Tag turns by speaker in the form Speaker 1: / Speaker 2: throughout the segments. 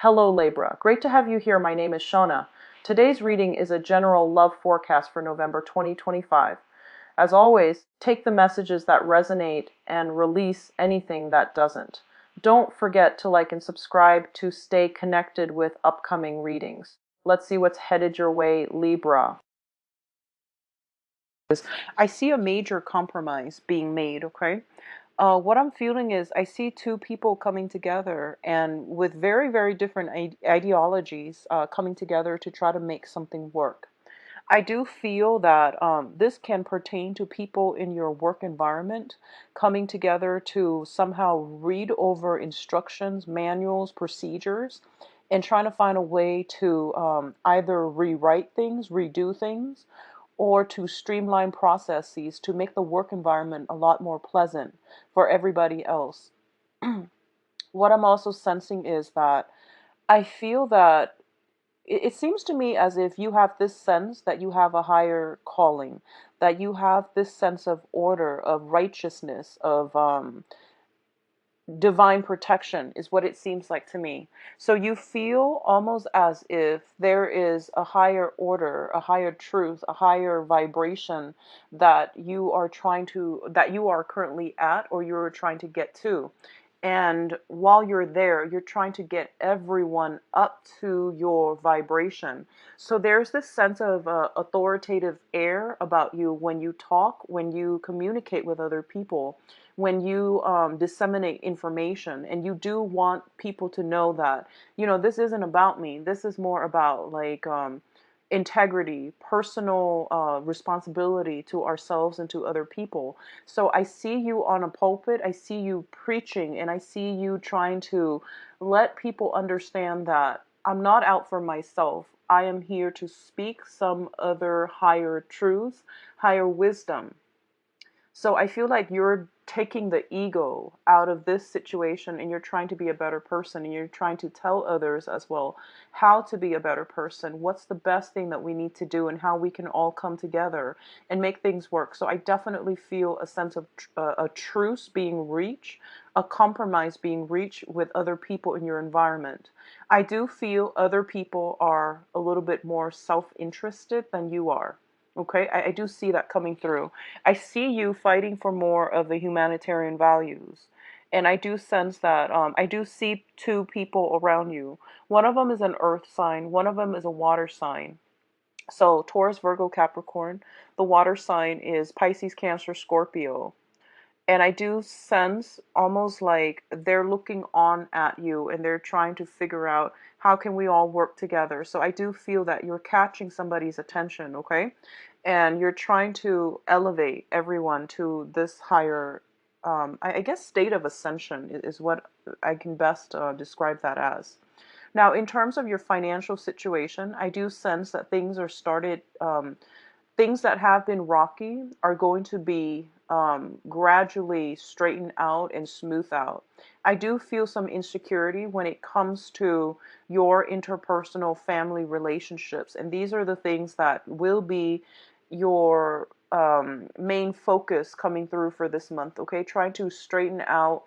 Speaker 1: Hello Libra, great to have you here. My name is Shona. Today's reading is a general love forecast for November 2025. As always, take the messages that resonate and release anything that doesn't. Don't forget to like and subscribe to stay connected with upcoming readings. Let's see what's headed your way, Libra.
Speaker 2: I see a major compromise being made, okay? What I'm feeling is I see two people coming together and with very, very different ideologies coming together to try to make something work. I do feel that this can pertain to people in your work environment coming together to somehow read over instructions, manuals, procedures, and trying to find a way to either rewrite things, redo things, or to streamline processes to make the work environment a lot more pleasant for everybody else. What I'm also sensing is that I feel that it seems to me as if you have this sense that you have a higher calling, that you have this sense of order, of righteousness, of divine protection is what it seems like to me. So you feel almost as if there is a higher order, a higher truth, a higher vibration that you are that you are currently at or you're trying to get to. And while you're there, you're trying to get everyone up to your vibration. So there's this sense of authoritative air about you when you talk, when you communicate with other people, when you disseminate information, and you do want people to know that, this isn't about me. This is more about like integrity, personal responsibility to ourselves and to other people. So I see you on a pulpit, I see you preaching, and I see you trying to let people understand that I'm not out for myself. I am here to speak some other higher truth, higher wisdom. So I feel like you're taking the ego out of this situation and you're trying to be a better person, and you're trying to tell others as well how to be a better person, what's the best thing that we need to do, and how we can all come together and make things work. So I definitely feel a sense of a truce being reached, a compromise being reached with other people in your environment. I do feel other people are a little bit more self-interested than you are. Okay, I do see that coming through. I see you fighting for more of the humanitarian values. And I do sense that I do see two people around you. One of them is an earth sign, one of them is a water sign. So Taurus, Virgo, Capricorn. The water sign is Pisces, Cancer, Scorpio. And I do sense almost like they're looking on at you and they're trying to figure out how can we all work together. So I do feel that you're catching somebody's attention, okay? And you're trying to elevate everyone to this higher, I guess, state of ascension is what I can best describe that as. Now, in terms of your financial situation, I do sense that things that have been rocky are going to be gradually straightened out and smooth out. I do feel some insecurity when it comes to your interpersonal family relationships, and these are the things that will be your main focus coming through for this month. Okay, trying to straighten out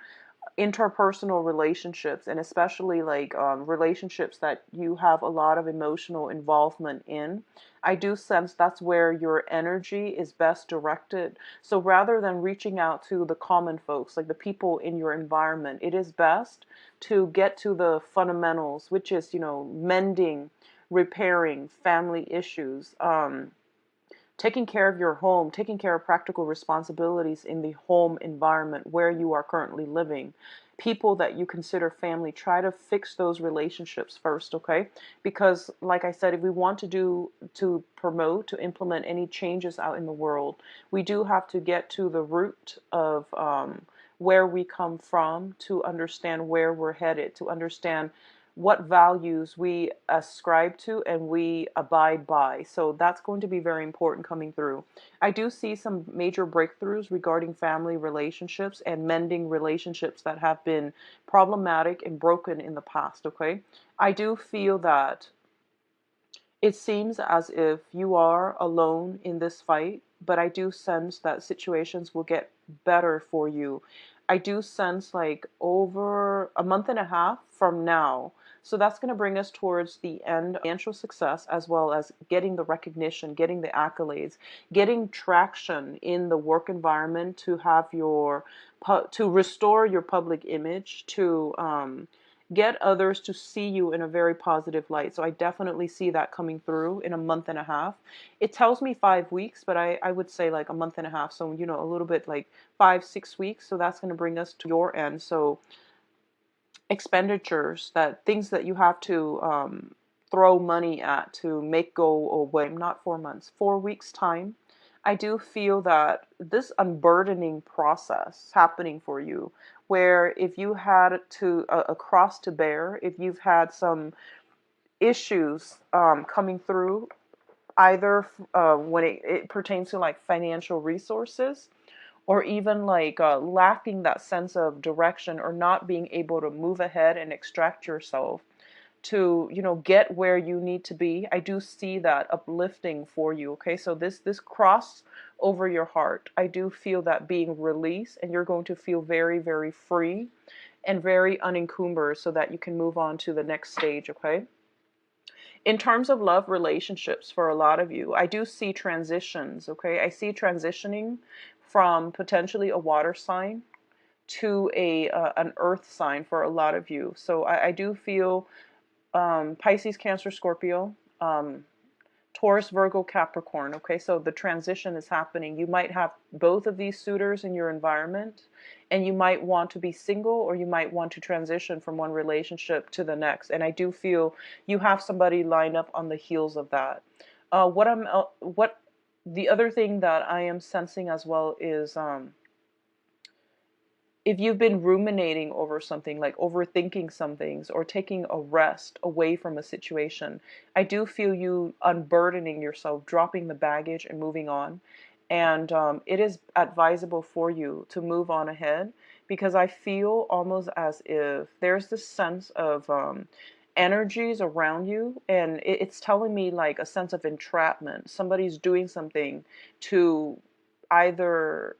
Speaker 2: interpersonal relationships, and especially like relationships that you have a lot of emotional involvement in. I do sense that's where your energy is best directed. So rather than reaching out to the common folks, like the people in your environment, it is best to get to the fundamentals, which is, mending, repairing family issues, taking care of your home, taking care of practical responsibilities in the home environment where you are currently living. People that you consider family, try to fix those relationships first, okay? Because, like I said, if we want to promote, to implement any changes out in the world, we do have to get to the root of where we come from, to understand where we're headed, to understand what values we ascribe to and we abide by. So that's going to be very important coming through. I do see some major breakthroughs regarding family relationships and mending relationships that have been problematic and broken in the past, okay? I do feel that it seems as if you are alone in this fight, but I do sense that situations will get better for you. I do sense like over a month and a half from now, So that's going to bring us towards the end of financial success, as well as getting the recognition, getting the accolades, getting traction in the work environment to have your to restore your public image, to get others to see you in a very positive light. So I definitely see that coming through in a month and a half. It tells me 5 weeks, but I would say like a month and a half. So, you know, a little bit like 5, 6 weeks. So that's going to bring us to your end. So expenditures, that things that you have to throw money at to make go away, not 4 months, 4 weeks time. I do feel that this unburdening process happening for you, where if you had to a cross to bear, if you've had some issues coming through, either when it pertains to like financial resources, or even like lacking that sense of direction, or not being able to move ahead and extract yourself to, you know, get where you need to be. I do see that uplifting for you. Okay, so this cross over your heart, I do feel that being released, and you're going to feel very, very free and very unencumbered, so that you can move on to the next stage. Okay, in terms of love relationships, for a lot of you, I do see transitions. Okay, I see transitioning from potentially a water sign to a an earth sign for a lot of you. So I do feel Pisces, Cancer, Scorpio, Taurus, Virgo, Capricorn. Okay, so the transition is happening. You might have both of these suitors in your environment, and you might want to be single, or you might want to transition from one relationship to the next. And I do feel you have somebody lined up on the heels of that. What the other thing that I am sensing as well is if you've been ruminating over something, like overthinking some things, or taking a rest away from a situation, I do feel you unburdening yourself, dropping the baggage and moving on. And it is advisable for you to move on ahead, because I feel almost as if there's this sense of energies around you, and it's telling me like a sense of entrapment. Somebody's doing something to either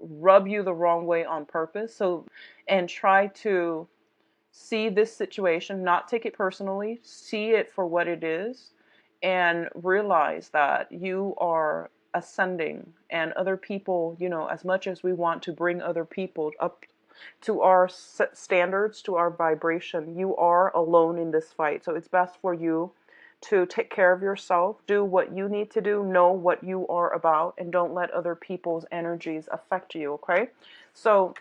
Speaker 2: rub you the wrong way on purpose. So, and try to see this situation, not take it personally, see it for what it is, and realize that you are ascending, and other people, you know, as much as we want to bring other people up to our standards, to our vibration, you are alone in this fight. So it's best for you to take care of yourself, do what you need to do, know what you are about, and don't let other people's energies affect you. Okay, so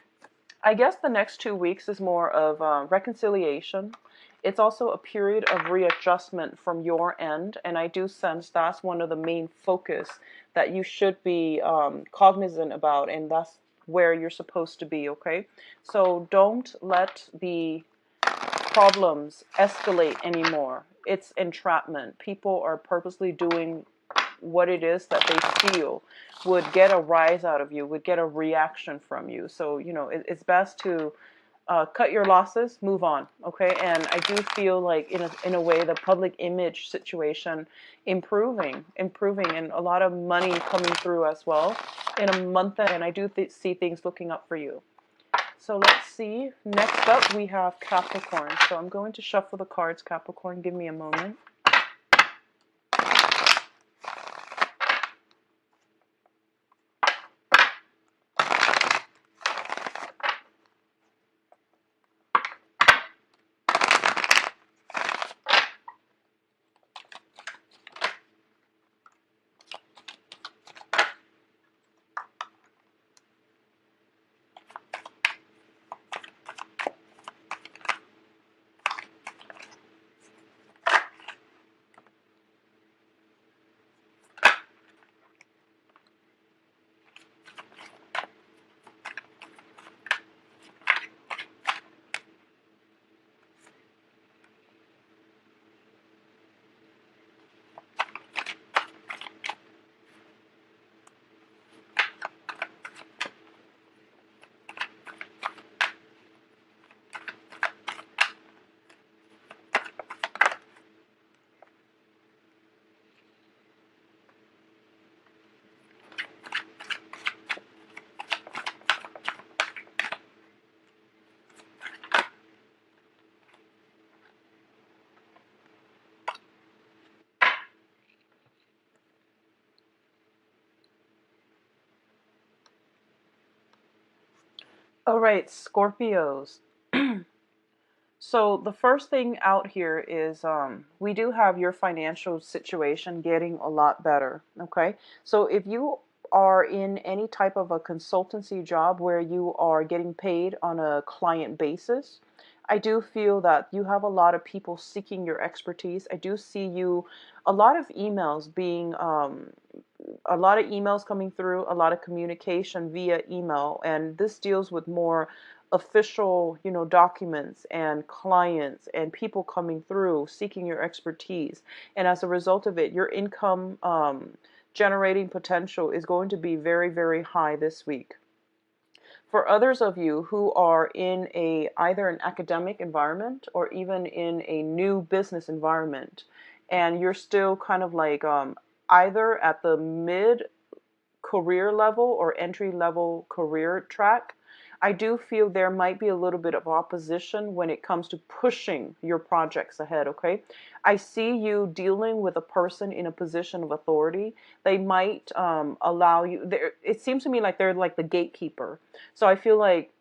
Speaker 2: I guess the next 2 weeks is more of reconciliation. It's also a period of readjustment from your end, and I do sense that's one of the main focus that you should be cognizant about, and that's where you're supposed to be. Okay, so don't let the problems escalate anymore. It's entrapment. People are purposely doing what it is that they feel would get a rise out of you, would get a reaction from you. So, you know, it's best to cut your losses, move on, okay? And I do feel like in a way the public image situation improving, and a lot of money coming through as well in a month, and I do see things looking up for you. So let's see. Next up, we have Capricorn. So I'm going to shuffle the cards, Capricorn. Give me a moment. All right, Scorpios. So the first thing out here is we do have your financial situation getting a lot better. Okay, so if you are in any type of a consultancy job where you are getting paid on a client basis, I do feel that you have a lot of people seeking your expertise. I do see you, a lot of emails being a lot of emails coming through, a lot of communication via email, and this deals with more official, documents and clients and people coming through seeking your expertise. And as a result of it, your income generating potential is going to be very, very high this week. For others of you who are in a either an academic environment or even in a new business environment, and you're still kind of like either at the mid career level or entry level career track, I do feel there might be a little bit of opposition when it comes to pushing your projects ahead, okay? I see you dealing with a person in a position of authority. They might allow you, it seems to me like they're like the gatekeeper. So I feel like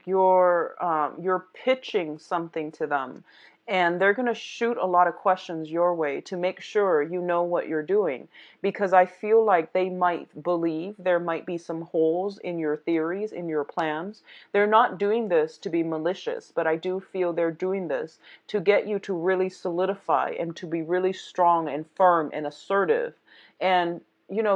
Speaker 2: you're pitching something to them, and they're going to shoot a lot of questions your way to make sure you know what you're doing, because I feel like they might believe there might be some holes in your theories, in your plans. They're not doing this to be malicious, but I do feel they're doing this to get you to really solidify and to be really strong and firm and assertive, and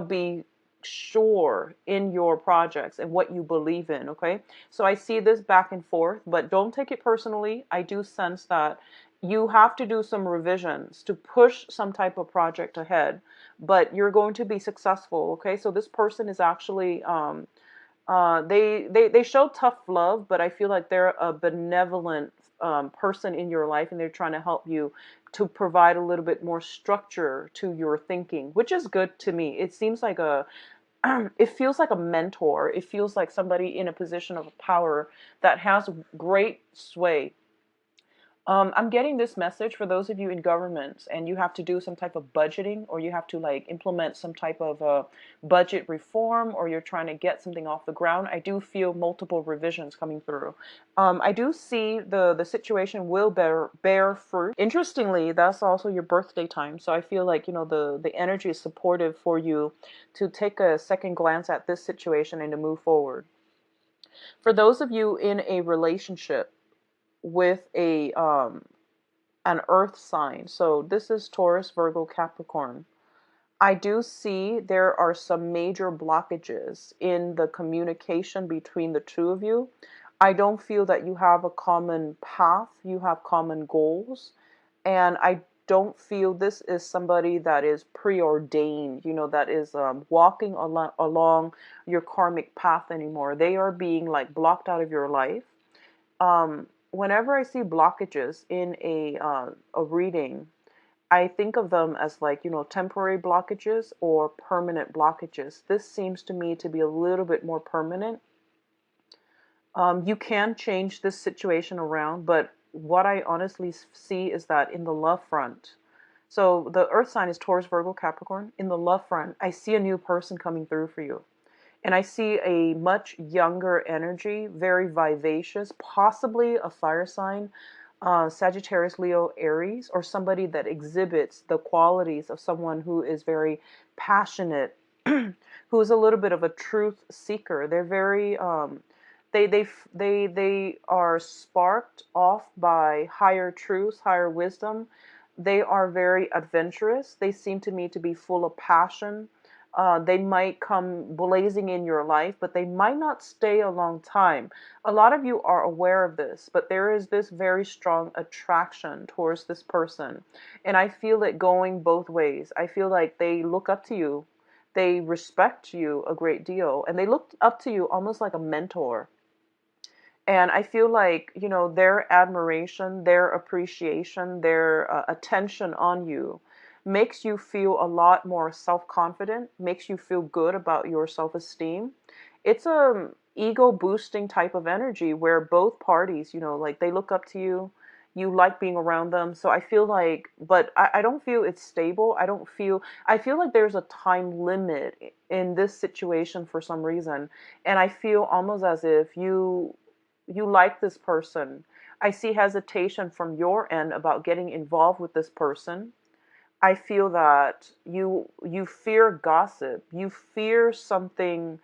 Speaker 2: be sure in your projects and what you believe in, okay? So I see this back and forth, but don't take it personally. I do sense that you have to do some revisions to push some type of project ahead, but you're going to be successful, okay? So this person is actually they show tough love, but I feel like they're a benevolent person in your life, and they're trying to help you to provide a little bit more structure to your thinking, which is good to me. It seems like a it feels like a mentor. It feels like somebody in a position of power that has great sway. I'm getting this message for those of you in government and you have to do some type of budgeting, or you have to like implement some type of budget reform, or you're trying to get something off the ground. I do feel multiple revisions coming through. I do see the situation will bear fruit. Interestingly, that's also your birthday time, so I feel like the energy is supportive for you to take a second glance at this situation and to move forward. For those of you in a relationship with a an earth sign. So this is Taurus, Virgo, Capricorn. I do see there are some major blockages in the communication between the two of you. I don't feel that you have a common path, you have common goals, and I don't feel this is somebody that is preordained, that is walking along your karmic path anymore. They are being like blocked out of your life. Whenever I see blockages in a reading, I think of them as like, temporary blockages or permanent blockages. This seems to me to be a little bit more permanent. You can change this situation around, but what I honestly see is that in the love front, so the earth sign is Taurus, Virgo, Capricorn. In the love front, I see a new person coming through for you. And I see a much younger energy, very vivacious, possibly a fire sign, Sagittarius, Leo, Aries, or somebody that exhibits the qualities of someone who is very passionate, who is a little bit of a truth seeker. They're very, they are sparked off by higher truths, higher wisdom. They are very adventurous. They seem to me to be full of passion. They might come blazing in your life, but they might not stay a long time. A lot of you are aware of this, but there is this very strong attraction towards this person. And I feel it going both ways. I feel like they look up to you, they respect you a great deal, and they look up to you almost like a mentor. And I feel like, their admiration, their appreciation, their attention on you makes you feel a lot more self-confident, makes you feel good about your self-esteem. It's a ego boosting type of energy where both parties, like they look up to you, You like being around them. So I feel like, but I don't feel it's stable. I feel like there's a time limit in this situation for some reason. And I feel almost as if you like this person. I see hesitation from your end about getting involved with this person. I feel that you fear gossip. You fear something.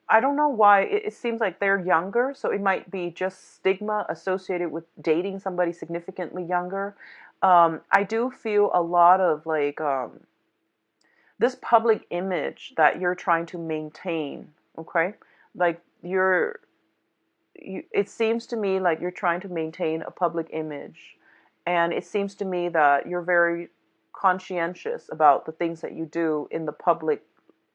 Speaker 2: I don't know why. It seems like they're younger, so it might be just stigma associated with dating somebody significantly younger. I do feel a lot of like this public image that you're trying to maintain. Okay, like it seems to me like you're trying to maintain a public image. And it seems to me that you're very conscientious about the things that you do in the public,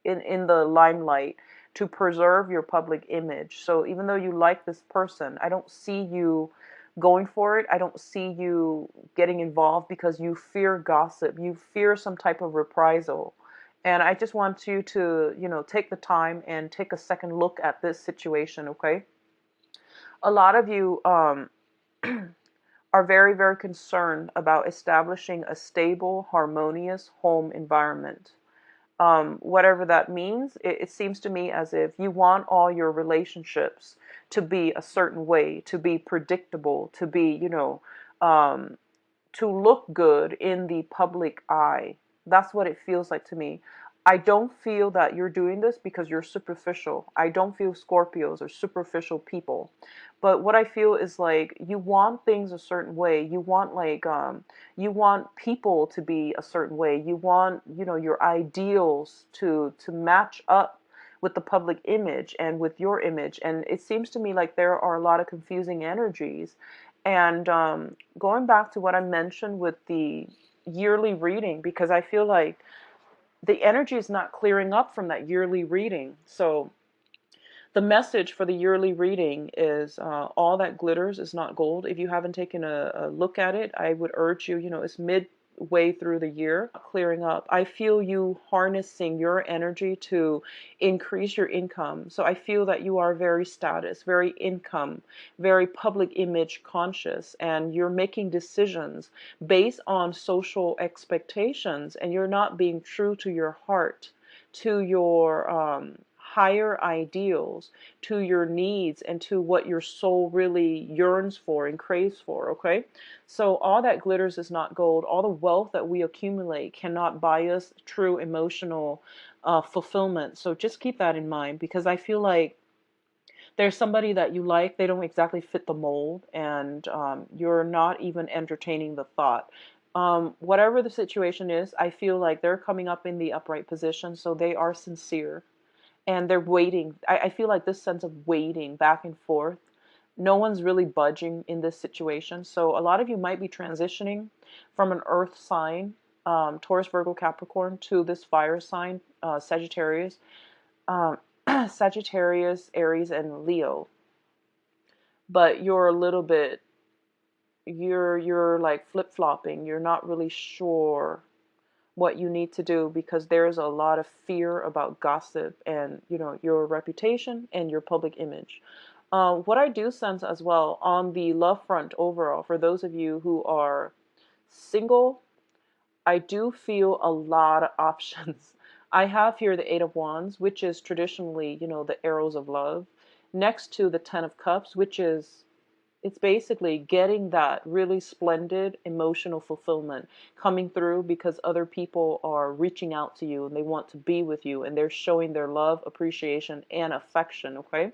Speaker 2: in the limelight, to preserve your public image. So even though you like this person, I don't see you going for it. I don't see you getting involved because you fear gossip. You fear some type of reprisal. And I just want you to, take the time and take a second look at this situation, okay? A lot of you are very, very concerned about establishing a stable, harmonious home environment. Whatever that means, it seems to me as if you want all your relationships to be a certain way, to be predictable, to be, to look good in the public eye. That's what it feels like to me. I don't feel that you're doing this because you're superficial. I don't feel Scorpios are superficial people. But what I feel is like you want things a certain way. You want you want people to be a certain way. You want, your ideals to match up with the public image and with your image. And it seems to me like there are a lot of confusing energies. And going back to what I mentioned with the yearly reading, because I feel like the energy is not clearing up from that yearly reading. So the message for the yearly reading is all that glitters is not gold. If you haven't taken a look at it, I would urge you, it's midway through the year, clearing up. I feel you harnessing your energy to increase your income. So I feel that you are very status, very income, very public image conscious, and you're making decisions based on social expectations, and you're not being true to your heart, to your higher ideals, to your needs, and to what your soul really yearns for and craves for, okay? So all that glitters is not gold. All the wealth that we accumulate cannot buy us true emotional fulfillment. So just keep that in mind, because I feel like there's somebody that you like, they don't exactly fit the mold, and you're not even entertaining the thought. Whatever the situation is, I feel like they're coming up in the upright position, so they are sincere and they're waiting. I feel like this sense of waiting back and forth. No one's really budging in this situation. So a lot of you might be transitioning from an earth sign, Taurus, Virgo, Capricorn, to this fire sign, Sagittarius, um, Sagittarius, Aries, and Leo. But you're a little bit, you're like flip-flopping. You're not really sure what you need to do because there's a lot of fear about gossip and your reputation and your public image. What I do sense as well on the love front overall, for those of you who are single, I do feel a lot of options. I have here the Eight of Wands, which is traditionally, the arrows of love, next to the Ten of Cups, which is, it's basically getting that really splendid emotional fulfillment coming through because other people are reaching out to you and they want to be with you and they're showing their love, appreciation, and affection, okay?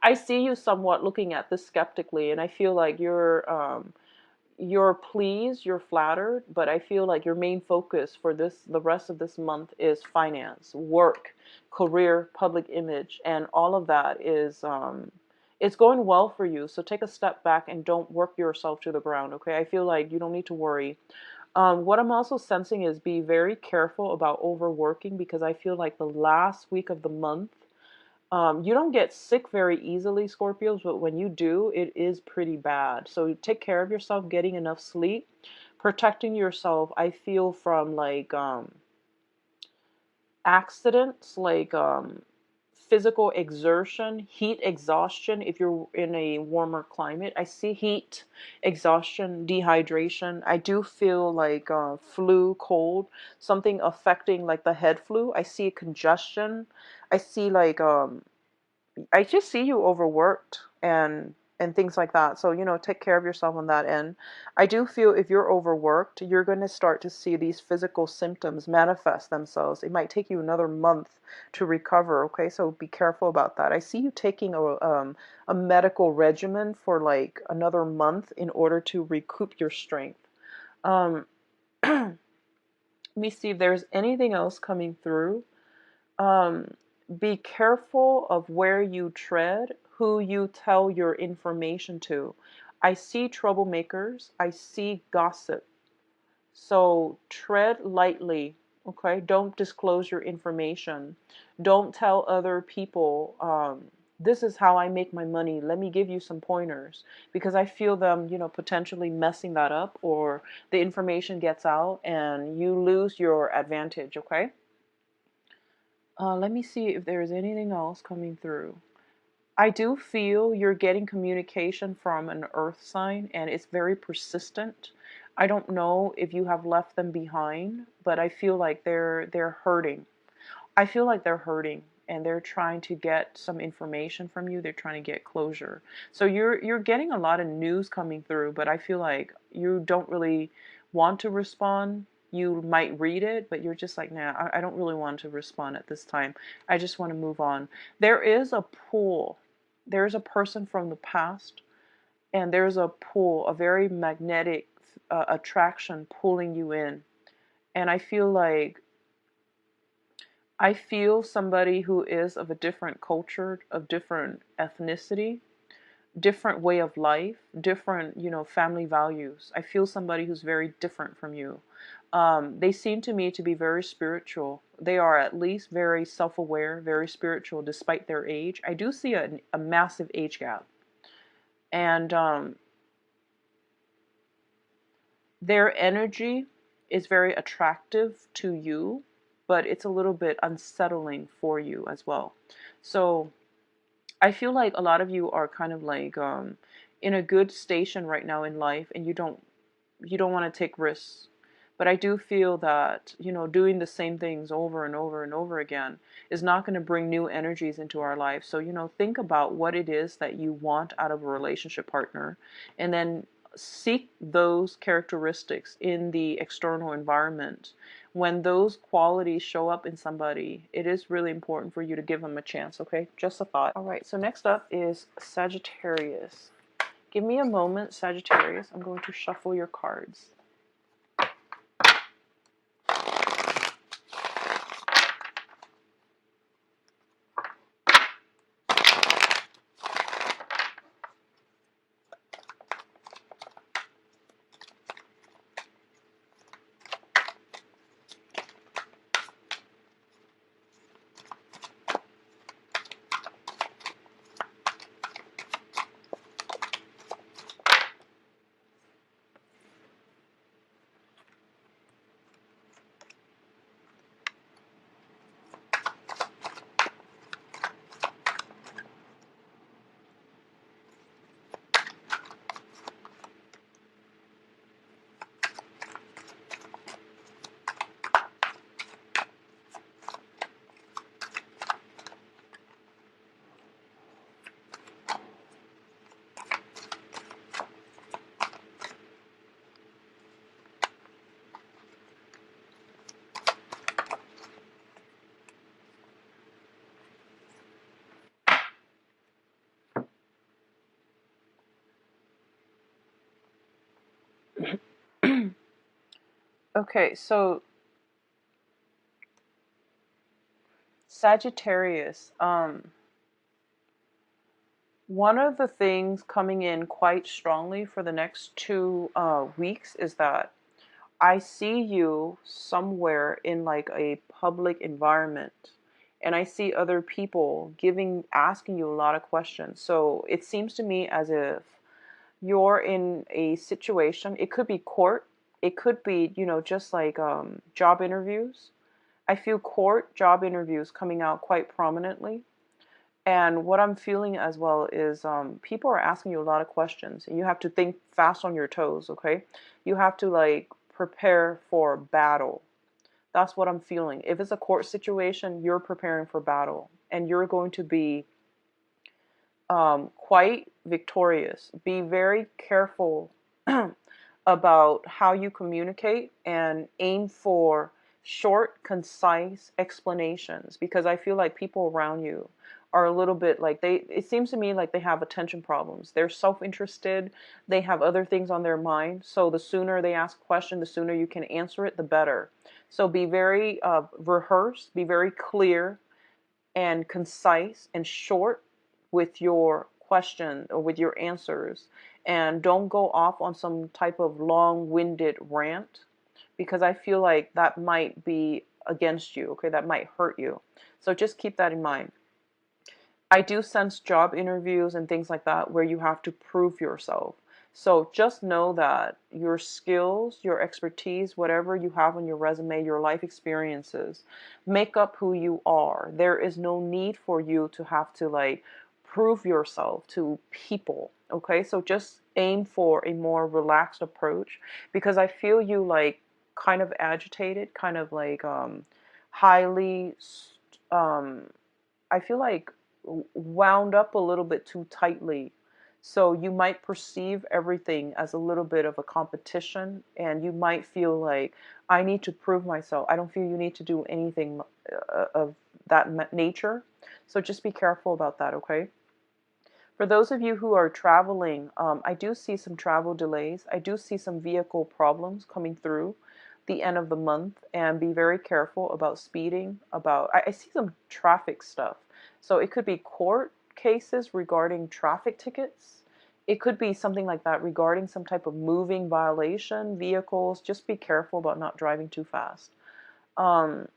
Speaker 2: I see you somewhat looking at this skeptically, and I feel like you're pleased, you're flattered, but I feel like your main focus for the rest of this month is finance, work, career, public image, and all of that is it's going well for you. So take a step back and don't work yourself to the ground, okay? I feel like you don't need to worry. What I'm also sensing is be very careful about overworking, because I feel like the last week of the month, you don't get sick very easily, Scorpios, but when you do, it is pretty bad. So take care of yourself, getting enough sleep, protecting yourself. I feel from like accidents, like physical exertion, heat exhaustion if you're in a warmer climate. I see heat exhaustion, dehydration. I do feel like flu, cold, something affecting like the head flu. I see congestion. I see like I just see you overworked and things like that. So, take care of yourself on that end. I do feel if you're overworked, you're going to start to see these physical symptoms manifest themselves. It might take you another month to recover, okay? So be careful about that. I see you taking a medical regimen for like another month in order to recoup your strength. Um, let me see if there's anything else coming through. Um, be careful of where you tread, who you tell your information to. I see troublemakers, I see gossip. So tread lightly, okay? Don't disclose your information. Don't tell other people, this is how I make my money. Let me give you some pointers. Because I feel them, potentially messing that up, or the information gets out and you lose your advantage, okay? Let me see if there's anything else coming through. I do feel you're getting communication from an earth sign and it's very persistent. I don't know if you have left them behind, but I feel like they're hurting. I feel like they're hurting and they're trying to get some information from you. They're trying to get closure. So you're getting a lot of news coming through, but I feel like you don't really want to respond. You might read it, but you're just like, nah, I don't really want to respond at this time. I just want to move on. There is a pull. There's a person from the past, and there's a pull, a very magnetic attraction pulling you in. And I feel somebody who is of a different culture, of different ethnicity, different way of life, different, family values. I feel somebody who's very different from you. They seem to me to be very spiritual. They are at least very self-aware, very spiritual, despite their age. I do see a massive age gap. And their energy is very attractive to you, but it's a little bit unsettling for you as well. So I feel like a lot of you are kind of like in a good station right now in life, and you don't want to take risks. But I do feel that, doing the same things over and over and over again is not going to bring new energies into our life. So, think about what it is that you want out of a relationship partner, and then seek those characteristics in the external environment. When those qualities show up in somebody, it is really important for you to give them a chance, okay? Just a thought. All right, so next up is Sagittarius. Give me a moment, Sagittarius. I'm going to shuffle your cards. Okay, so Sagittarius, one of the things coming in quite strongly for the next 2 weeks is that I see you somewhere in like a public environment, and I see other people asking you a lot of questions. So it seems to me as if you're in a situation. It could be court. It could be, just like job interviews. I feel court job interviews coming out quite prominently. And what I'm feeling as well is people are asking you a lot of questions. And you have to think fast on your toes, okay? You have to like prepare for battle. That's what I'm feeling. If it's a court situation, you're preparing for battle and you're going to be quite victorious. Be very careful about how you communicate and aim for short, concise explanations because I feel like people around you are a little bit like it seems to me like they have attention problems. They're self-interested. They have other things on their mind. So the sooner they ask a question, the sooner you can answer it, the better. So be very rehearsed, be very clear and concise and short with your question or with your answers. And don't go off on some type of long winded rant because I feel like that might be against you, okay? That might hurt you. So just keep that in mind. I do sense job interviews and things like that where you have to prove yourself. So just know that your skills, your expertise, whatever you have on your resume, your life experiences, make up who you are. There is no need for you to have to like prove yourself to people. Okay, so just aim for a more relaxed approach because I feel you like kind of agitated, kind of like highly um I feel like wound up a little bit too tightly. So you might perceive everything as a little bit of a competition, and you might feel like, I need to prove myself. I don't feel you need to do anything of that nature. So just be careful about that, okay? For those of you who are traveling, I do see some travel delays. I do see some vehicle problems coming through the end of the month, and be very careful about speeding. I see some traffic stuff. So it could be court cases regarding traffic tickets. It could be something like that regarding some type of moving violation, vehicles. Just be careful about not driving too fast. Um,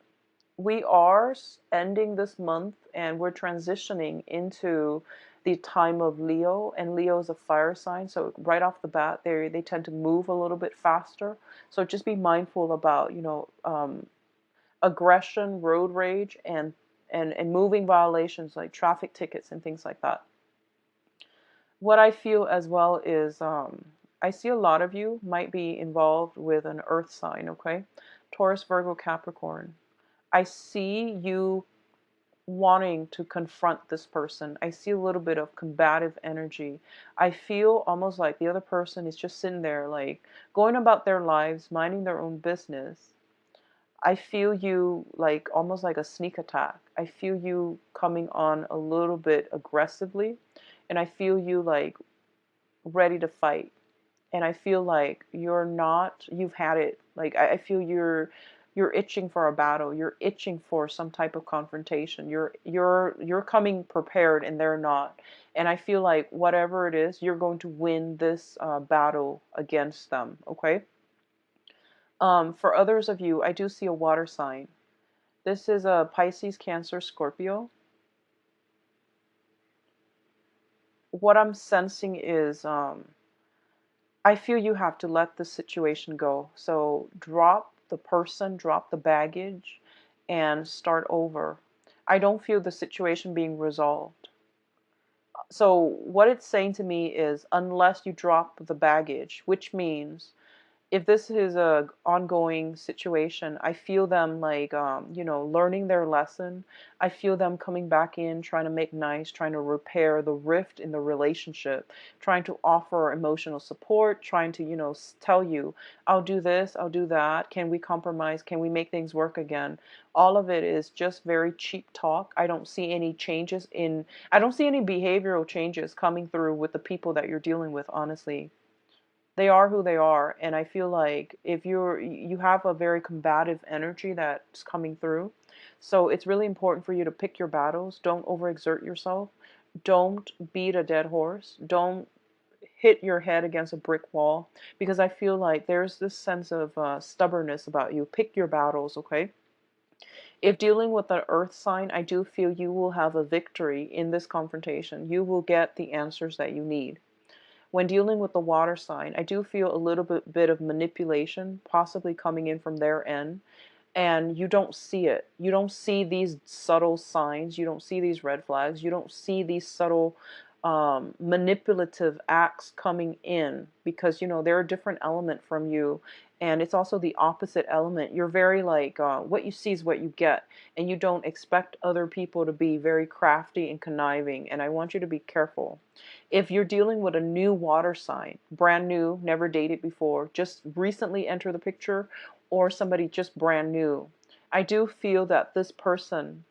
Speaker 2: we are ending this month and we're transitioning into the time of Leo, and Leo is a fire sign, so right off the bat they tend to move a little bit faster. So just be mindful about aggression, road rage, and moving violations like traffic tickets and things like that. What I feel as well is I see a lot of you might be involved with an earth sign, okay? Taurus, Virgo, Capricorn. I see you wanting to confront this person. I see a little bit of combative energy. I feel almost like the other person is just sitting there, like going about their lives, minding their own business. I feel you like almost like a sneak attack. I feel you coming on a little bit aggressively, and I feel you like ready to fight. And I feel like you've had it. Like I feel you're itching for a battle. You're itching for some type of confrontation. You're coming prepared and they're not. And I feel like whatever it is, you're going to win this battle against them. Okay. For others of you, I do see a water sign. This is a Pisces, Cancer, Scorpio. What I'm sensing is I feel you have to let the situation go. So drop the person, drop the baggage, and start over. I don't feel the situation being resolved. So what it's saying to me is unless you drop the baggage, which means if this is a ongoing situation, I feel them like learning their lesson. I feel them coming back in, trying to make nice, trying to repair the rift in the relationship, trying to offer emotional support, trying to tell you, I'll do this, I'll do that, can we compromise, can we make things work again. All of it is just very cheap talk. I don't see any behavioral changes coming through with the people that you're dealing with, honestly. They are who they are, and I feel like if you have a very combative energy that's coming through. So it's really important for you to pick your battles. Don't overexert yourself. Don't beat a dead horse. Don't hit your head against a brick wall, because I feel like there's this sense of stubbornness about you. Pick your battles, okay? If dealing with the earth sign, I do feel you will have a victory in this confrontation. You will get the answers that you need. When dealing with the water sign, I do feel a little bit of manipulation possibly coming in from their end. and you don't see it. You don't see these subtle signs. You don't see these red flags. You don't see these subtle manipulative acts coming in, because they're a different element from you, and it's also the opposite element. You're very like, what you see is what you get, and you don't expect other people to be very crafty and conniving. And I want you to be careful. If you're dealing with a new water sign, brand new, never dated before, just recently enter the picture, or somebody just brand new, I do feel that this person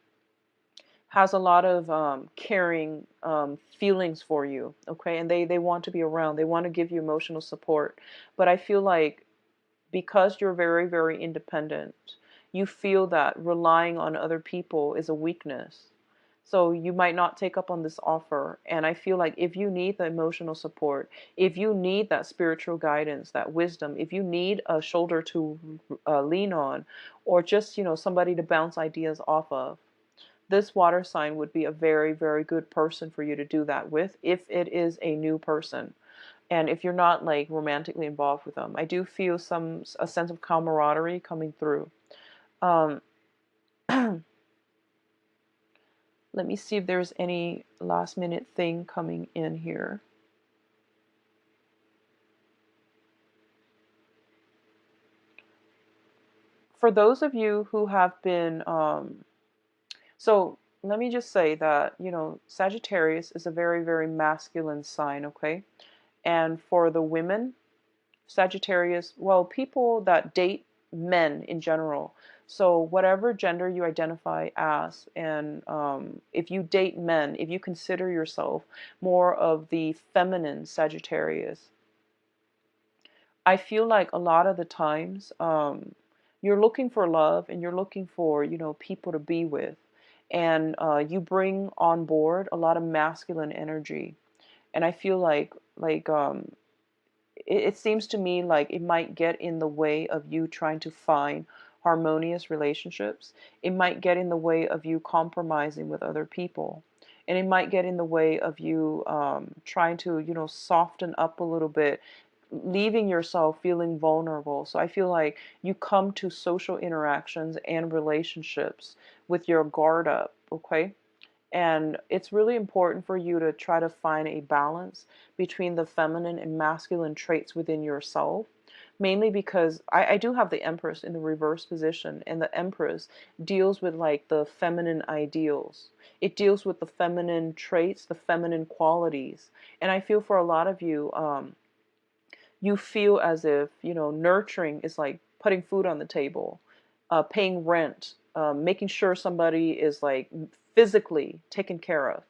Speaker 2: has a lot of caring feelings for you, okay? And they want to be around, they want to give you emotional support. But I feel like because you're very, very independent, you feel that relying on other people is a weakness. So you might not take up on this offer. And I feel like if you need the emotional support, if you need that spiritual guidance, that wisdom, if you need a shoulder to lean on, or just, somebody to bounce ideas off of, this water sign would be a very, very good person for you to do that with if it is a new person. And if you're not like romantically involved with them, I do feel a sense of camaraderie coming through. Um, Let me see if there's any last minute thing coming in here. For those of you who have been, so let me just say that, Sagittarius is a very, very masculine sign, okay? And for the women, Sagittarius, well, people that date men in general. So whatever gender you identify as, and if you date men, if you consider yourself more of the feminine Sagittarius, I feel like a lot of the times you're looking for love, and you're looking for, people to be with. And you bring on board a lot of masculine energy. And I feel like it seems to me like it might get in the way of you trying to find harmonious relationships. It might get in the way of you compromising with other people. And it might get in the way of you trying to, soften up a little bit, leaving yourself feeling vulnerable. So I feel like you come to social interactions and relationships with your guard up, okay? And it's really important for you to try to find a balance between the feminine and masculine traits within yourself. Mainly because I do have the Empress in the reverse position, and the Empress deals with like the feminine ideals. It deals with the feminine traits, the feminine qualities. And I feel for a lot of you, you feel as if, nurturing is like putting food on the table, paying rent, making sure somebody is like physically taken care of.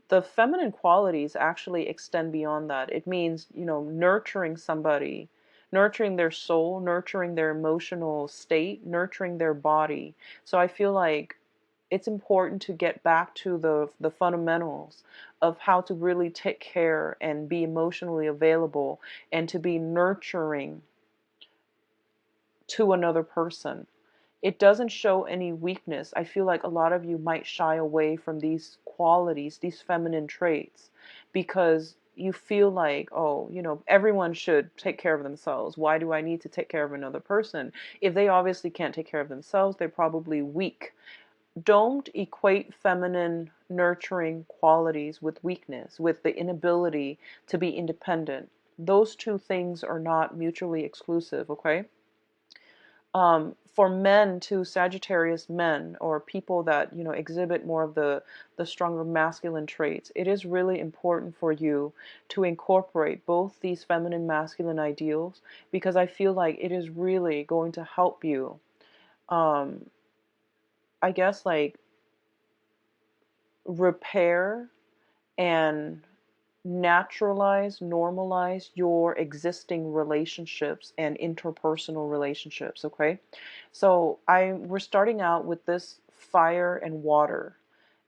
Speaker 2: The feminine qualities actually extend beyond that. It means, nurturing somebody, nurturing their soul, nurturing their emotional state, nurturing their body. So I feel like it's important to get back to the fundamentals of how to really take care and be emotionally available, and to be nurturing to another person. It doesn't show any weakness. I feel like a lot of you might shy away from these qualities, these feminine traits, because you feel like, oh, everyone should take care of themselves. Why do I need to take care of another person? If they obviously can't take care of themselves, they're probably weak. Don't equate feminine nurturing qualities with weakness, with the inability to be independent. Those two things are not mutually exclusive, okay? For men too, Sagittarius men, or people that exhibit more of the stronger masculine traits, it is really important for you to incorporate both these feminine masculine ideals, because I feel like it is really going to help you, I guess, like repair and naturalize, normalize your existing relationships and interpersonal relationships, okay? So we're starting out with this fire and water.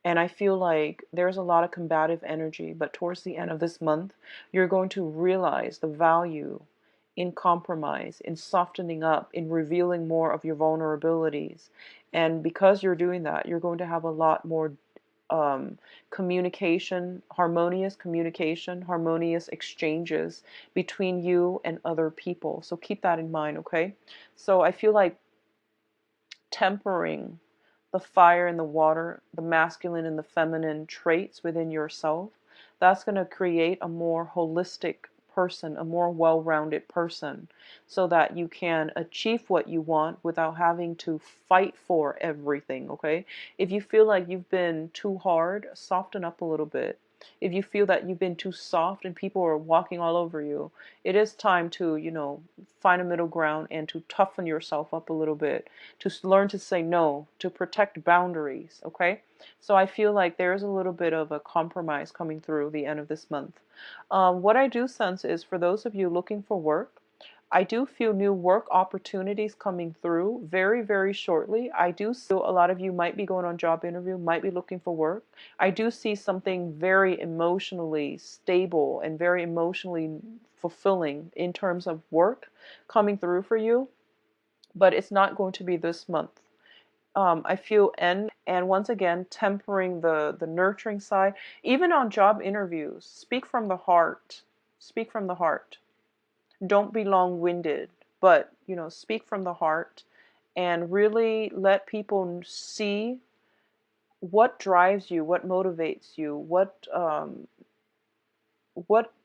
Speaker 2: And I feel like there's a lot of combative energy, but towards the end of this month, you're going to realize the value in compromise, in softening up, in revealing more of your vulnerabilities. And because you're doing that, you're going to have a lot more communication, harmonious exchanges between you and other people. So keep that in mind, okay? So I feel like tempering the fire and the water, the masculine and the feminine traits within yourself, that's going to create a more holistic person, a more well-rounded person, so that you can achieve what you want without having to fight for everything, okay? If you feel like you've been too hard, soften up a little bit. If you feel that you've been too soft and people are walking all over you, it is time to, find a middle ground and to toughen yourself up a little bit, to learn to say no, to protect boundaries, okay? So I feel like there's a little bit of a compromise coming through the end of this month. What I do sense is for those of you looking for work, I do feel new work opportunities coming through very, very shortly. I do see a lot of you might be going on job interview, might be looking for work. I do see something very emotionally stable and very emotionally fulfilling in terms of work coming through for you, but it's not going to be this month. I feel and once again tempering the nurturing side. Even on job interviews, speak from the heart. Speak from the heart. Don't be long-winded, but speak from the heart and really let people see what drives you, what motivates you, what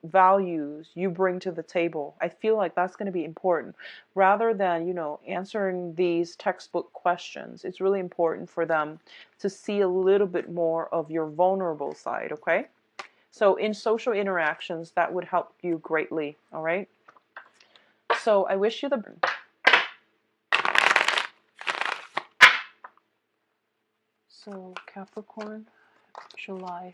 Speaker 2: values you bring to the table. I feel like that's going to be important. Rather than, answering these textbook questions, it's really important for them to see a little bit more of your vulnerable side, okay? So in social interactions, that would help you greatly, all right? So I wish you the... So Capricorn, July.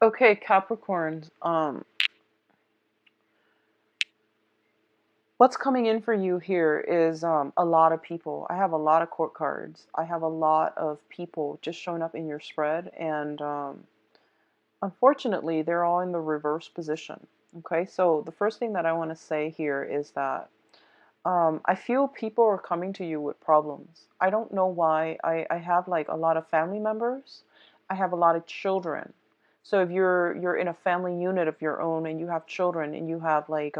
Speaker 2: Okay, Capricorns, what's coming in for you here is a lot of people. I have a lot of court cards. I have a lot of people just showing up in your spread, and unfortunately, they're all in the reverse position. Okay, so the first thing that I want to say here is that I feel people are coming to you with problems. I don't know why. I have like a lot of family members. I have a lot of children. So if you're in a family unit of your own and you have children and you have like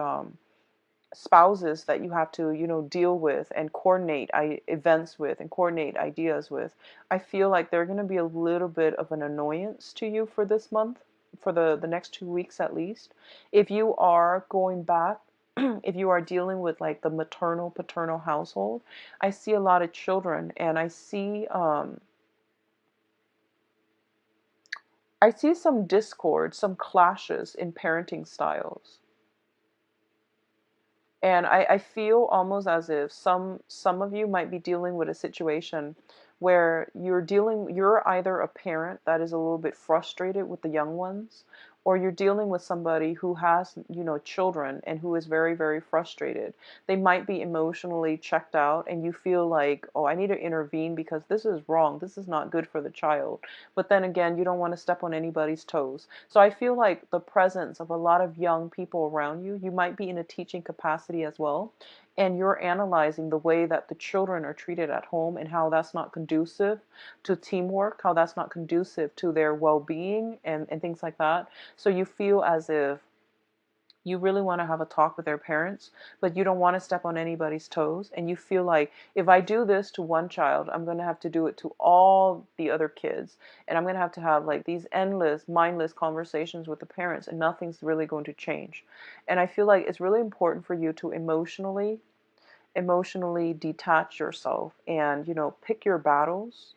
Speaker 2: spouses that you have to deal with and coordinate events with and coordinate ideas with, I feel like they're going to be a little bit of an annoyance to you for this month, for the next 2 weeks at least. If you are going back, if you are dealing with like the maternal paternal household, I see a lot of children, and I see some discord, some clashes in parenting styles. And I feel almost as if some of you might be dealing with a situation where you're either a parent that is a little bit frustrated with the young ones, or you're dealing with somebody who has, children and who is very, very frustrated. They might be emotionally checked out and you feel like, oh, I need to intervene because this is wrong. This is not good for the child. But then again, you don't want to step on anybody's toes. So I feel like the presence of a lot of young people around you, you might be in a teaching capacity as well, and you're analyzing the way that the children are treated at home and how that's not conducive to teamwork, how that's not conducive to their well-being and things like that. So you feel as if You really want to have a talk with their parents, but you don't want to step on anybody's toes. And you feel like, if I do this to one child, I'm going to have to do it to all the other kids. And I'm going to have like these endless, mindless conversations with the parents, and nothing's really going to change. And I feel like it's really important for you to emotionally detach yourself and, pick your battles.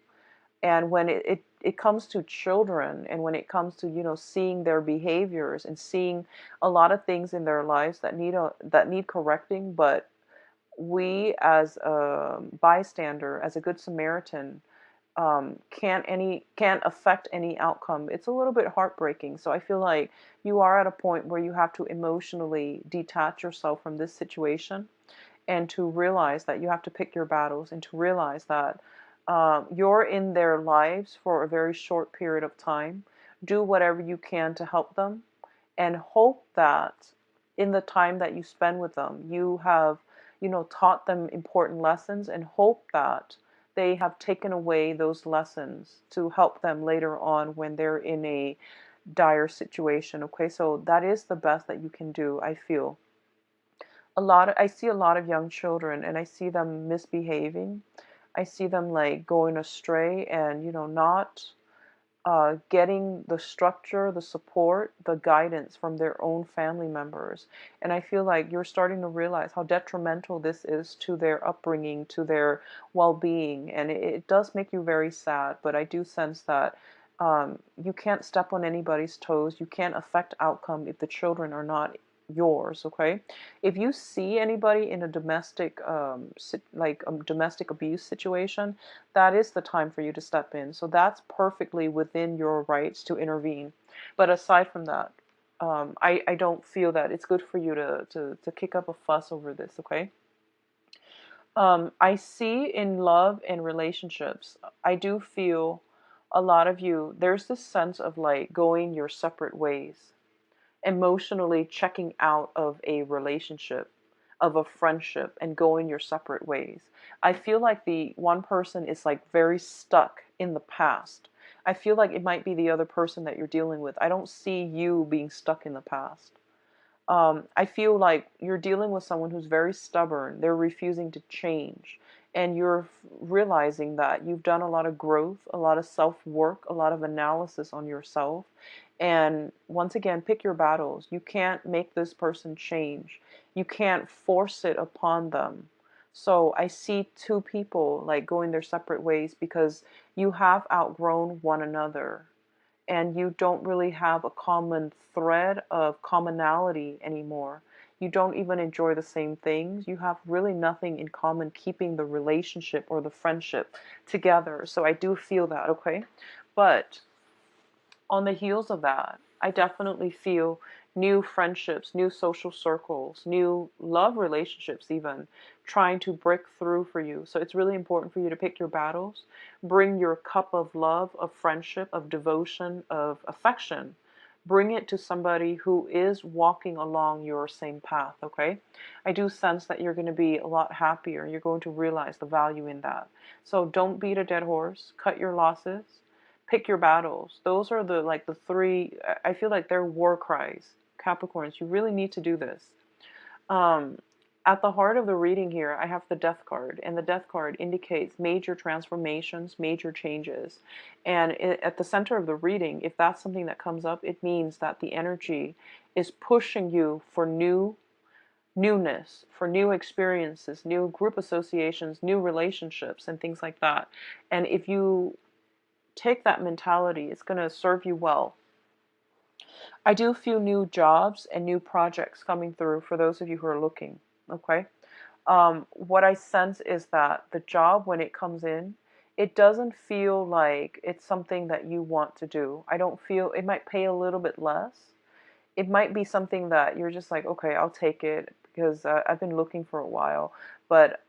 Speaker 2: And when it comes to children, and when it comes to, seeing their behaviors and seeing a lot of things in their lives that need correcting, but we as a bystander, as a good Samaritan, can't affect any outcome. It's a little bit heartbreaking. So I feel like you are at a point where you have to emotionally detach yourself from this situation, and to realize that you have to pick your battles, and to realize that you're in their lives for a very short period of time. Do whatever you can to help them, and hope that in the time that you spend with them, you have, taught them important lessons, and hope that they have taken away those lessons to help them later on when they're in a dire situation. Okay, so that is the best that you can do, I feel. I see a lot of young children, and I see them misbehaving. I see them like going astray, and not getting the structure, the support, the guidance from their own family members. And I feel like you're starting to realize how detrimental this is to their upbringing, to their well-being. And it does make you very sad, but I do sense that you can't step on anybody's toes. You can't affect outcome if the children are not yours. Okay, if you see anybody in a domestic like a domestic abuse situation, that is the time for you to step in. So that's perfectly within your rights to intervene. But aside from that, I don't feel that it's good for you to kick up a fuss over this. Okay. I see in love and relationships, I do feel a lot of you, there's this sense of like going your separate ways, emotionally checking out of a relationship, of a friendship, and going your separate ways. I feel like the one person is like very stuck in the past. I feel like it might be the other person that you're dealing with. I don't see you being stuck in the past. I feel like you're dealing with someone who's very stubborn. They're refusing to change. And you're realizing that you've done a lot of growth, a lot of self work, a lot of analysis on yourself. And once again, pick your battles. You can't make this person change, you can't force it upon them. So I see two people like going their separate ways because you have outgrown one another, and you don't really have a common thread of commonality anymore. You don't even enjoy the same things. You have really nothing in common keeping the relationship or the friendship together. So I do feel that, okay? But on the heels of that, I definitely feel new friendships, new social circles, new love relationships, even trying to break through for you. So it's really important for you to pick your battles, bring your cup of love, of friendship, of devotion, of affection. Bring it to somebody who is walking along your same path, okay? I do sense that you're going to be a lot happier. You're going to realize the value in that. So don't beat a dead horse. Cut your losses, pick your battles. Those are the three, I feel like they're war cries. Capricorns, you really need to do this. Um, at the heart of the reading here, I have the Death card, and the Death card indicates major transformations, major changes. And at the center of the reading, if that's something that comes up, it means that the energy is pushing you for newness, for new experiences, new group associations, new relationships, and things like that. And if you take that mentality, it's going to serve you well. I do feel new jobs and new projects coming through for those of you who are looking. Okay. What I sense is that the job, when it comes in, it doesn't feel like it's something that you want to do. I don't feel it might pay a little bit less. It might be something that you're just like, okay, I'll take it because I've been looking for a while. But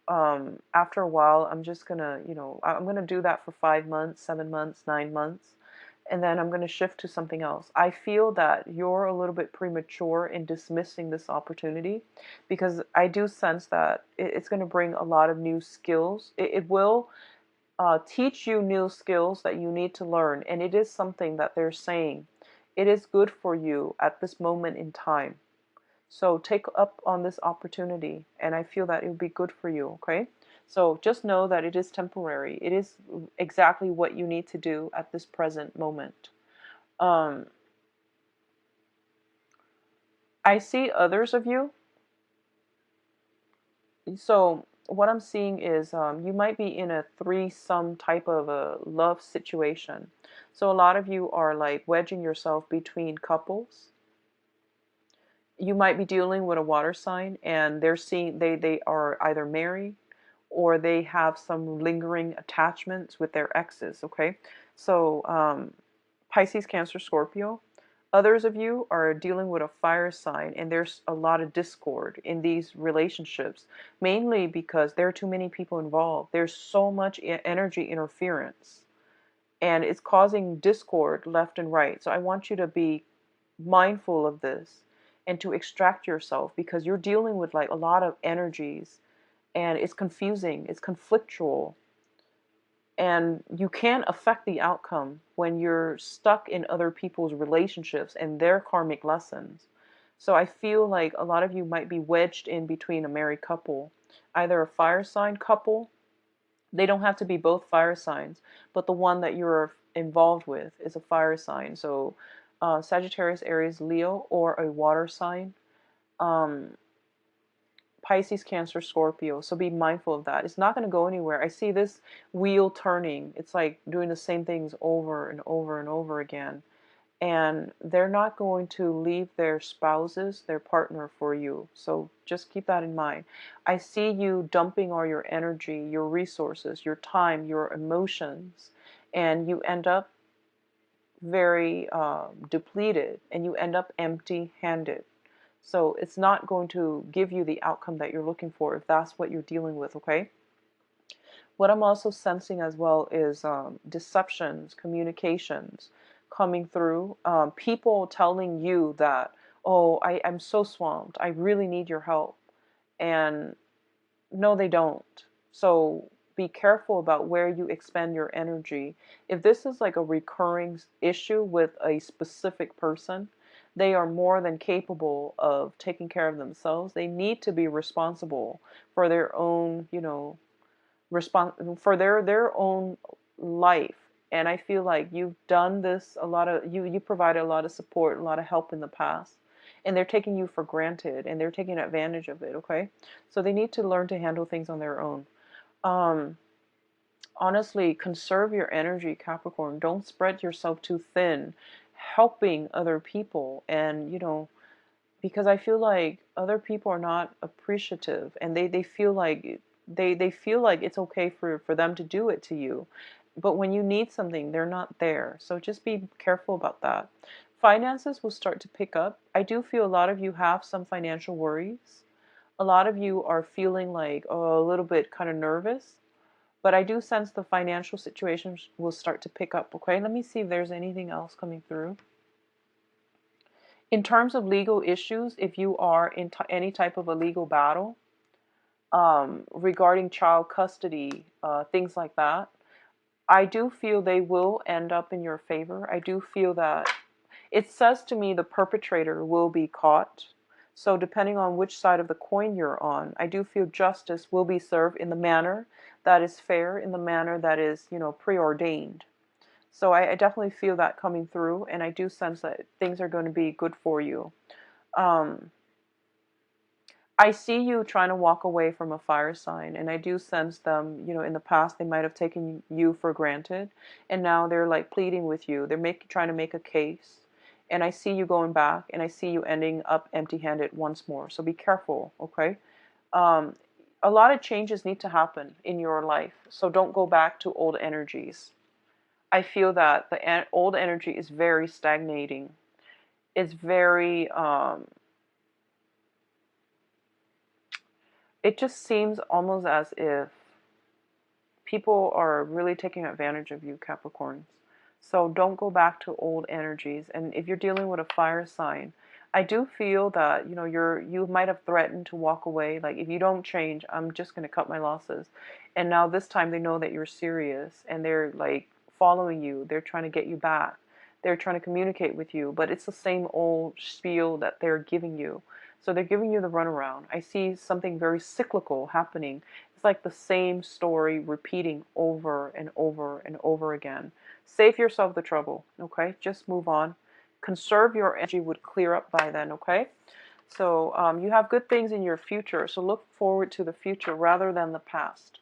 Speaker 2: after a while, I'm just gonna, I'm gonna do that for 5 months, 7 months, 9 months, and then I'm gonna shift to something else. I feel that you're a little bit premature in dismissing this opportunity, because I do sense that it's gonna bring a lot of new skills. It will teach you new skills that you need to learn, and it is something that they're saying it is good for you at this moment in time. So take up on this opportunity, and I feel that it will be good for you, okay? So just know that it is temporary. It is exactly what you need to do at this present moment. Um, I see others of you. So what I'm seeing is you might be in a threesome type of a love situation. So a lot of you are like wedging yourself between couples. You might be dealing with a water sign, and they are either married or they have some lingering attachments with their exes. Okay, so Pisces, Cancer, Scorpio. Others of you are dealing with a fire sign, and there's a lot of discord in these relationships, mainly because there are too many people involved. There's so much energy interference, and it's causing discord left and right. So I want you to be mindful of this and to extract yourself, because you're dealing with like a lot of energies, and it's confusing, it's conflictual, and you can't affect the outcome when you're stuck in other people's relationships and their karmic lessons. So I feel like a lot of you might be wedged in between a married couple, either a fire sign couple. They don't have to be both fire signs, but the one that you're involved with is a fire sign. So Sagittarius, Aries, Leo, or a water sign. Um, Pisces, Cancer, Scorpio. So be mindful of that. It's not going to go anywhere. I see this wheel turning. It's like doing the same things over and over and over again. And they're not going to leave their spouses, their partner for you. So just keep that in mind. I see you dumping all your energy, your resources, your time, your emotions, and you end up very depleted, and you end up empty handed. So it's not going to give you the outcome that you're looking for if that's what you're dealing with, okay? What I'm also sensing as well is deceptions, communications coming through. People telling you that, oh, I'm so swamped. I really need your help. And no, they don't. So be careful about where you expend your energy. If this is like a recurring issue with a specific person, they are more than capable of taking care of themselves. They need to be responsible for their own, for their own life. And I feel like you've done this a lot of you provided a lot of support, a lot of help in the past, and they're taking you for granted, and they're taking advantage of it, okay? So they need to learn to handle things on their own. um Honestly, conserve your energy, Capricorn. Don't spread yourself too thin helping other people. And because I feel like other people are not appreciative, and they feel like they feel like it's okay for them to do it to you. But when you need something, they're not there. So just be careful about that. Finances will start to pick up. I do feel a lot of you have some financial worries. A lot of you are feeling like, oh, a little bit kind of nervous. But I do sense the financial situation will start to pick up. Okay, let me see if there's anything else coming through. In terms of legal issues, if you are in any type of a legal battle regarding child custody, things like that, I do feel they will end up in your favor. I do feel that it says to me the perpetrator will be caught. So depending on which side of the coin you're on, I do feel justice will be served in the manner that is fair, in the manner that is, preordained. So I definitely feel that coming through, and I do sense that things are going to be good for you. Um, I see you trying to walk away from a fire sign, and I do sense them, in the past they might have taken you for granted, and now they're like pleading with you. They're trying to make a case, and I see you going back, and I see you ending up empty-handed once more. So be careful, okay? Um, a lot of changes need to happen in your life, so don't go back to old energies. I feel that the old energy is very stagnating. It's very, it just seems almost as if people are really taking advantage of you, Capricorns. So don't go back to old energies. And if you're dealing with a fire sign, I do feel that, you might have threatened to walk away. Like, if you don't change, I'm just going to cut my losses. And now this time they know that you're serious, and they're like following you. They're trying to get you back. They're trying to communicate with you, but it's the same old spiel that they're giving you. So they're giving you the runaround. I see something very cyclical happening. It's like the same story repeating over and over and over again. Save yourself the trouble, okay? Just move on. Conserve your energy, would clear up by then, okay? So you have good things in your future. So look forward to the future rather than the past.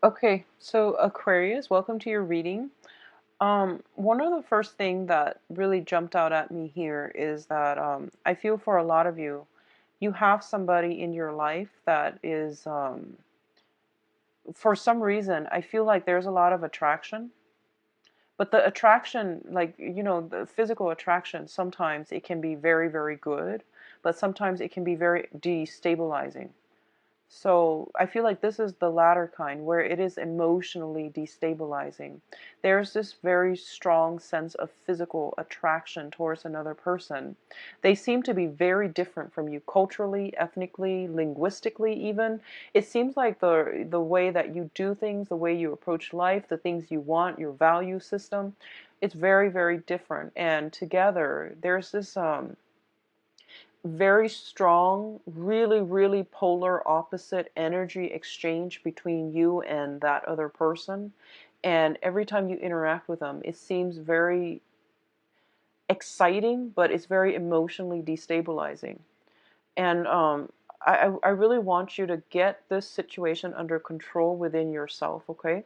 Speaker 2: Okay, so Aquarius, welcome to your reading. One of the first thing that really jumped out at me here is that I feel for a lot of you, you have somebody in your life that is, for some reason, I feel like there's a lot of attraction. But the attraction, like, the physical attraction, sometimes it can be very, very good, but sometimes it can be very destabilizing. So I feel like this is the latter kind where it is emotionally destabilizing. There's this very strong sense of physical attraction towards another person. They seem to be very different from you culturally, ethnically, linguistically even. It seems like the way that you do things, the way you approach life, the things you want, your value system, it's very, very different. And together there's this very strong, really, really polar opposite energy exchange between you and that other person. And every time you interact with them, it seems very exciting, but it's very emotionally destabilizing. And I really want you to get this situation under control within yourself, okay?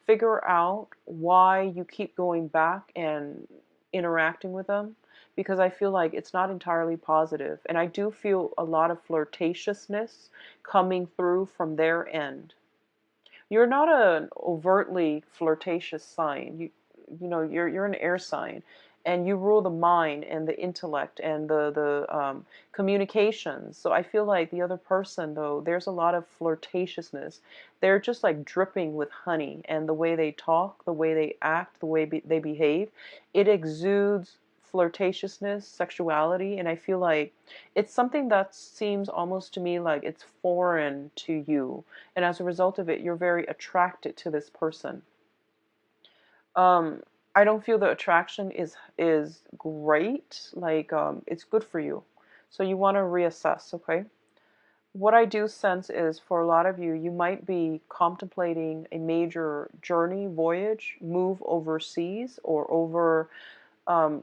Speaker 2: Figure out why you keep going back and interacting with them, because I feel like it's not entirely positive. And I do feel a lot of flirtatiousness coming through from their end. You're not an overtly flirtatious sign. You're an air sign, and you rule the mind and the intellect and the communications. So I feel like the other person, though, there's a lot of flirtatiousness. They're just like dripping with honey, and the way they talk, the way they act, the way they behave, it exudes flirtatiousness, sexuality, and I feel like it's something that seems almost to me like it's foreign to you, and as a result of it, you're very attracted to this person. Um, I don't feel the attraction is great. Like it's good for you, so you want to reassess. Okay. What I do sense is for a lot of you, you might be contemplating a major journey, voyage, move overseas, or over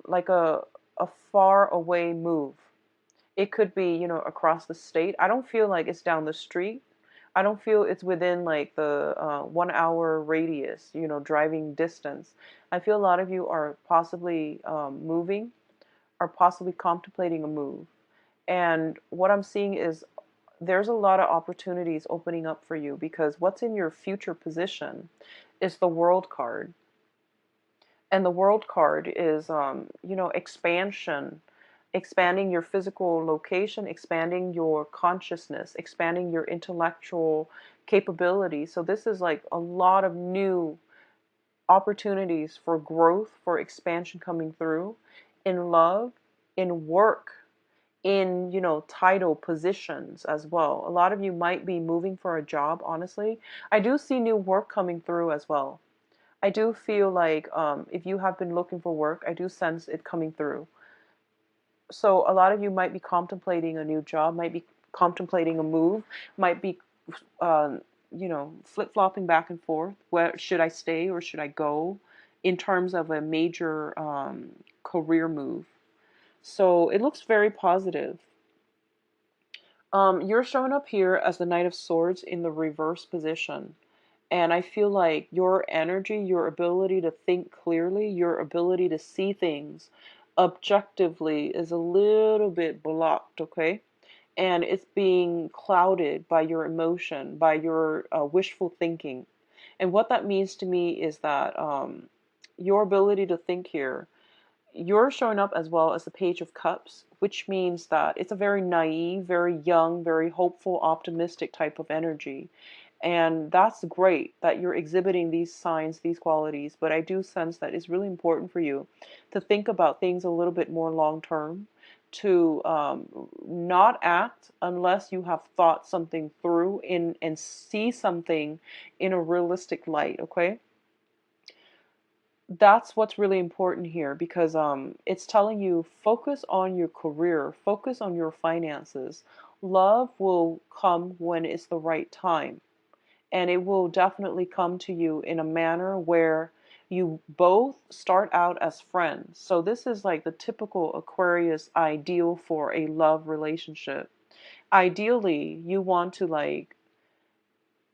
Speaker 2: like a far away move. It could be, across the state. I don't feel like it's down the street. I don't feel it's within like the 1 hour radius, driving distance. I feel a lot of you are possibly moving, or possibly contemplating a move. And what I'm seeing is there's a lot of opportunities opening up for you, because what's in your future position is the World card. And the World card is, expansion, expanding your physical location, expanding your consciousness, expanding your intellectual capability. So this is like a lot of new opportunities for growth, for expansion coming through in love, in work, in, title positions as well. A lot of you might be moving for a job, honestly. I do see new work coming through as well. I do feel like if you have been looking for work, I do sense it coming through. So a lot of you might be contemplating a new job, might be contemplating a move, might be, uh, flip-flopping back and forth. Where should I stay or should I go in terms of a major career move? So it looks very positive. You're showing up here as the Knight of Swords in the reverse position. And I feel like your energy, your ability to think clearly, your ability to see things objectively is a little bit blocked, okay? And it's being clouded by your emotion, by your wishful thinking. And what that means to me is that your ability to think here, you're showing up as well as the Page of Cups, which means that it's a very naive, very young, very hopeful, optimistic type of energy. And that's great that you're exhibiting these signs, these qualities. But I do sense that it's really important for you to think about things a little bit more long term, to not act unless you have thought something through and see something in a realistic light, okay? That's what's really important here because it's telling you focus on your career, focus on your finances. Love will come when it's the right time, and it will definitely come to you in a manner where you both start out as friends. So this is like the typical Aquarius ideal for a love relationship. Ideally, you want to like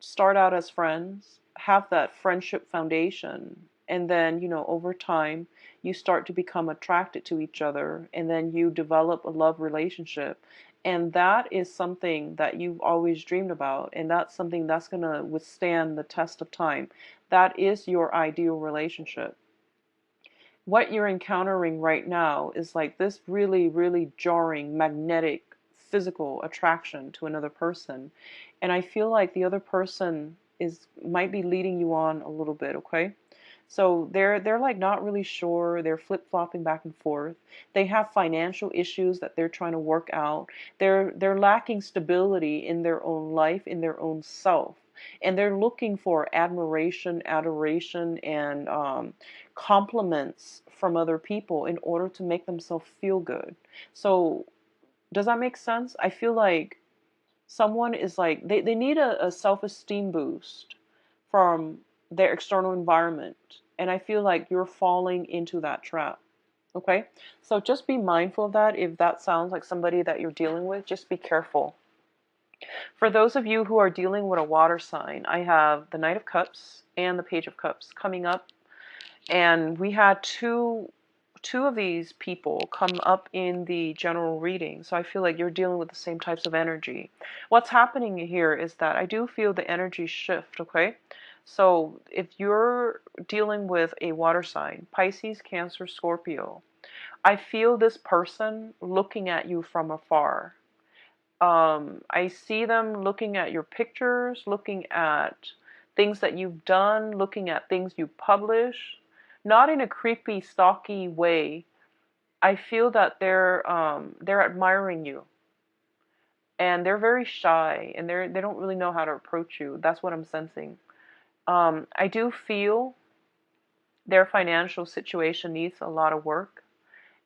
Speaker 2: start out as friends, have that friendship foundation, and then, over time, you start to become attracted to each other, and then you develop a love relationship. And that is something that you've always dreamed about, and that's something that's going to withstand the test of time. That is your ideal relationship. What you're encountering right now is like this really, really jarring, magnetic, physical attraction to another person. And I feel like the other person is might be leading you on a little bit, okay? So they're like not really sure. They're flip-flopping back and forth. They have financial issues that they're trying to work out. They're lacking stability in their own life, in their own self. And they're looking for admiration, adoration, and compliments from other people in order to make themselves feel good. So does that make sense? I feel like someone is like they need a self-esteem boost from their external environment, and I feel like you're falling into that trap. Okay, so just be mindful of that. If that sounds like somebody that you're dealing with, just be careful. For those of you who are dealing with a water sign, I have the Knight of Cups and the Page of Cups coming up, and we had two of these people come up in the general reading. So I feel like you're dealing with the same types of energy. What's happening here is that I do feel the energy shift, okay? So if you're dealing with a water sign, Pisces, Cancer, Scorpio, I feel this person looking at you from afar. I see them looking at your pictures, looking at things that you've done, looking at things you publish, not in a creepy, stalky way. I feel that they're admiring you, and they're very shy, and they don't really know how to approach you. That's what I'm sensing. I do feel their financial situation needs a lot of work,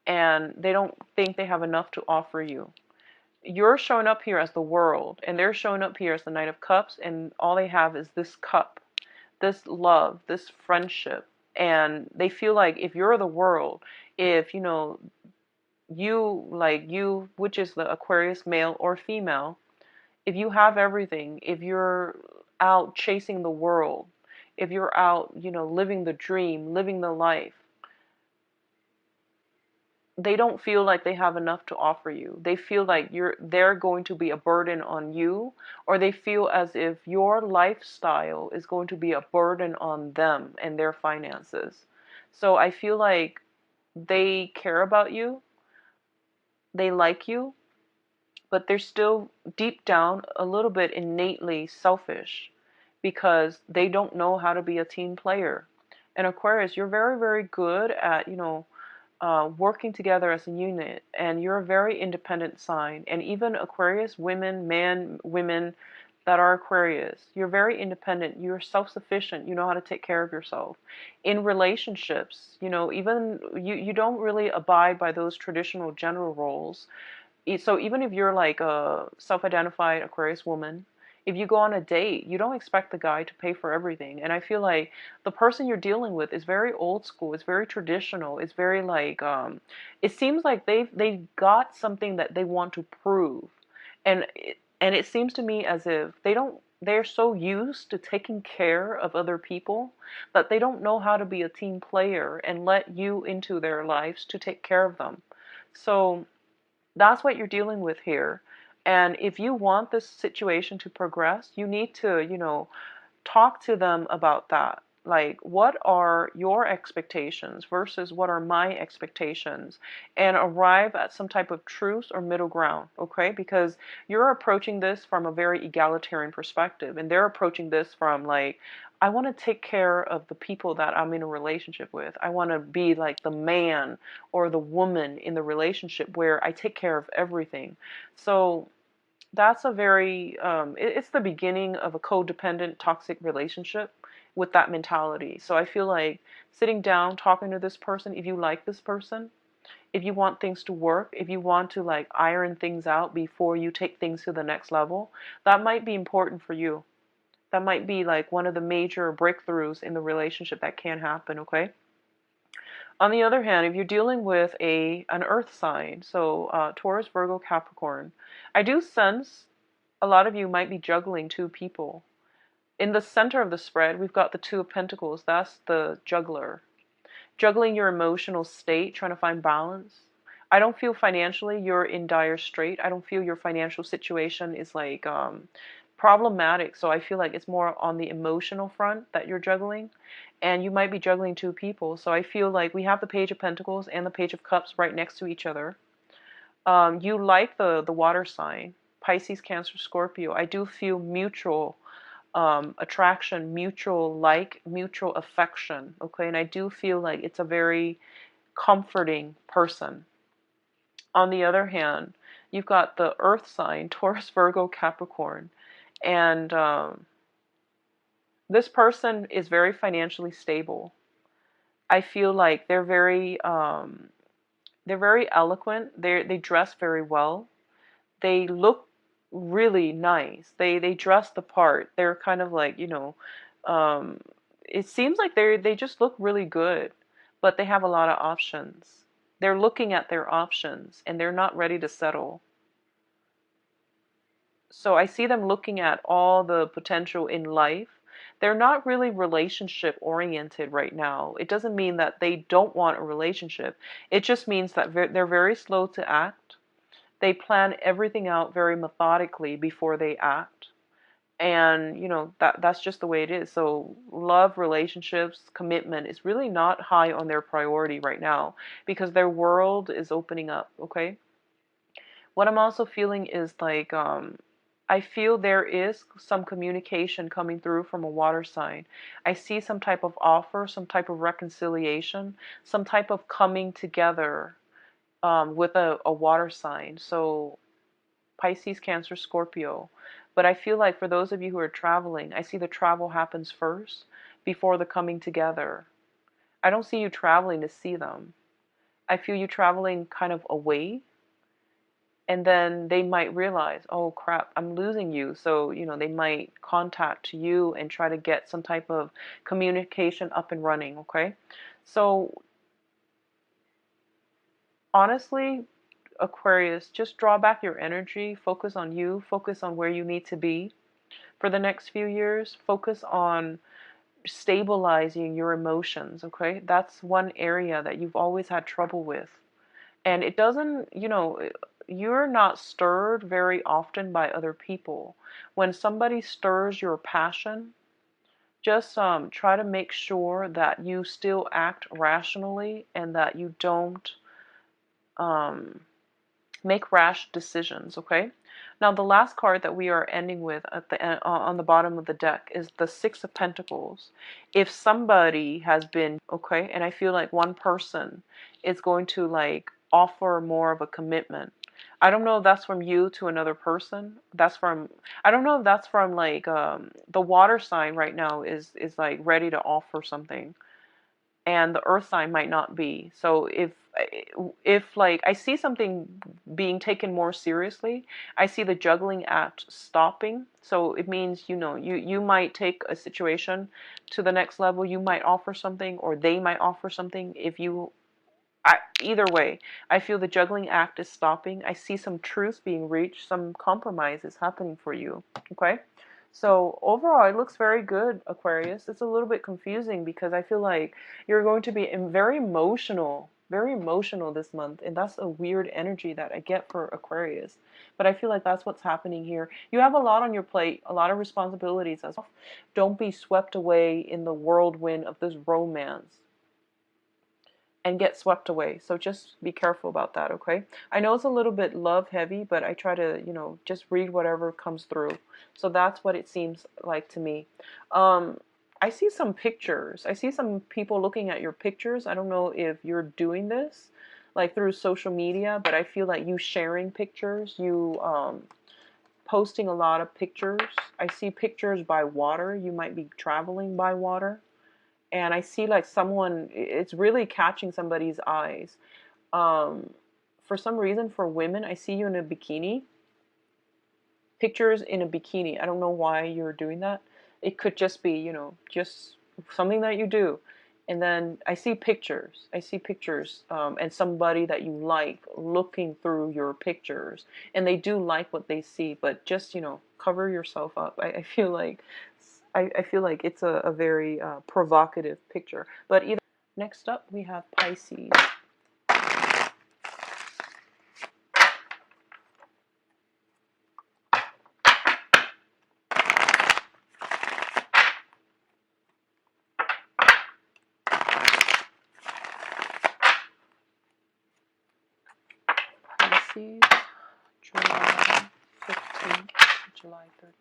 Speaker 2: and they don't think they have enough to offer you. You're showing up here as the world, and they're showing up here as the Knight of Cups, and all they have is this cup, this love, this friendship. And they feel like if you're the world, if you, which is the Aquarius male or female, if you have everything, if you're out chasing the world, if you're out, living the dream, living the life, they don't feel like they have enough to offer you. They feel like they're going to be a burden on you, or they feel as if your lifestyle is going to be a burden on them and their finances. So I feel like they care about you, they like you, but they're still deep down a little bit innately selfish because they don't know how to be a team player. And Aquarius, you're very, very good at, working together as a unit, and you're a very independent sign. And even Aquarius women, men, women, that are Aquarius. You're very independent. You're self-sufficient. You know how to take care of yourself. In relationships, even you don't really abide by those traditional gender roles. So even if you're like a self-identified Aquarius woman, if you go on a date, you don't expect the guy to pay for everything. And I feel like the person you're dealing with is very old school. It's very traditional. It's very like it seems like they've got something that they want to prove. And it seems to me as if they're so used to taking care of other people that they don't know how to be a team player and let you into their lives to take care of them. So that's what you're dealing with here. And if you want this situation to progress, you need to, talk to them about that. Like, what are your expectations versus what are my expectations? And arrive at some type of truce or middle ground, okay? Because you're approaching this from a very egalitarian perspective, and they're approaching this from like, I want to take care of the people that I'm in a relationship with. I want to be like the man or the woman in the relationship where I take care of everything. So that's a very it's the beginning of a codependent toxic relationship with that mentality. So I feel like sitting down talking to this person, if you like this person, if you want things to work, if you want to like iron things out before you take things to the next level, that might be important for you. That might be like one of the major breakthroughs in the relationship that can happen, okay? On the other hand, if you're dealing with an earth sign, so Taurus, Virgo, Capricorn, I do sense a lot of you might be juggling two people. In the center of the spread, we've got the Two of Pentacles. That's the juggler. Juggling your emotional state, trying to find balance. I don't feel financially you're in dire strait. I don't feel your financial situation is like problematic. So I feel like it's more on the emotional front that you're juggling. And you might be juggling two people. So I feel like we have the Page of Pentacles and the Page of Cups right next to each other. You like the water sign, Pisces, Cancer, Scorpio. I do feel mutual attraction, mutual like, mutual affection. Okay, and I do feel like it's a very comforting person. On the other hand, you've got the Earth sign, Taurus, Virgo, Capricorn, and this person is very financially stable. I feel like they're very eloquent. They dress very well. They look really nice. They dress the part. They're kind of like, um, it seems like they just look really good, but they have a lot of options. They're looking at their options and they're not ready to settle. So I see them looking at all the potential in life. They're not really relationship oriented right now. It doesn't mean that they don't want a relationship. It just means that they're very slow to act. They plan everything out very methodically before they act. And that's just the way it is. So love, relationships, commitment is really not high on their priority right now because their world is opening up. Okay, what I'm also feeling is like I feel there is some communication coming through from a water sign. I see some type of offer, some type of reconciliation, some type of coming together with a water sign. So Pisces, Cancer, Scorpio. But I feel like for those of you who are traveling, I see the travel happens first before the coming together. I don't see you traveling to see them. I feel you traveling kind of away, and then they might realize, oh crap, I'm losing you. So, they might contact you and try to get some type of communication up and running, okay? So, honestly, Aquarius, just draw back your energy, focus on you, focus on where you need to be for the next few years, focus on stabilizing your emotions, okay? That's one area that you've always had trouble with. And it doesn't, you're not stirred very often by other people. When somebody stirs your passion, just try to make sure that you still act rationally and that you don't um, make rash decisions, okay? Now, the last card that we are ending with at the on the bottom of the deck is the Six of Pentacles. If somebody has been, okay, and I feel like one person is going to like offer more of a commitment. I don't know if that's from you to another person. That's from, I don't know if that's from like the water sign right now is like ready to offer something, and the earth sign might not be. So if like I see something being taken more seriously, I see the juggling act stopping. So it means, you might take a situation to the next level. You might offer something, or they might offer something. If you Either way, I feel the juggling act is stopping. I see some truth being reached, some compromise is happening for you. Okay? So overall, it looks very good, Aquarius. It's a little bit confusing because I feel like you're going to be very emotional this month, and that's a weird energy that I get for Aquarius. But I feel like that's what's happening here. You have a lot on your plate, a lot of responsibilities as well. Don't be swept away in the whirlwind of this romance and get swept away. So just be careful about that, okay? I know it's a little bit love heavy, but I try to, just read whatever comes through. So that's what it seems like to me. I see some pictures. I see some people looking at your pictures. I don't know if you're doing this like through social media, but I feel like you sharing pictures, you posting a lot of pictures. I see pictures by water. You might be traveling by water, and I see like someone, it's really catching somebody's eyes. Um, for some reason, for women, I see you in a bikini, pictures in a bikini. I don't know why you're doing that. It could just be, just something that you do. And then I see pictures. And somebody that you like looking through your pictures, and they do like what they see, but just, cover yourself up. I feel like it's a very provocative picture. But either next up we have Pisces. Pisces, July 15th, July 31st.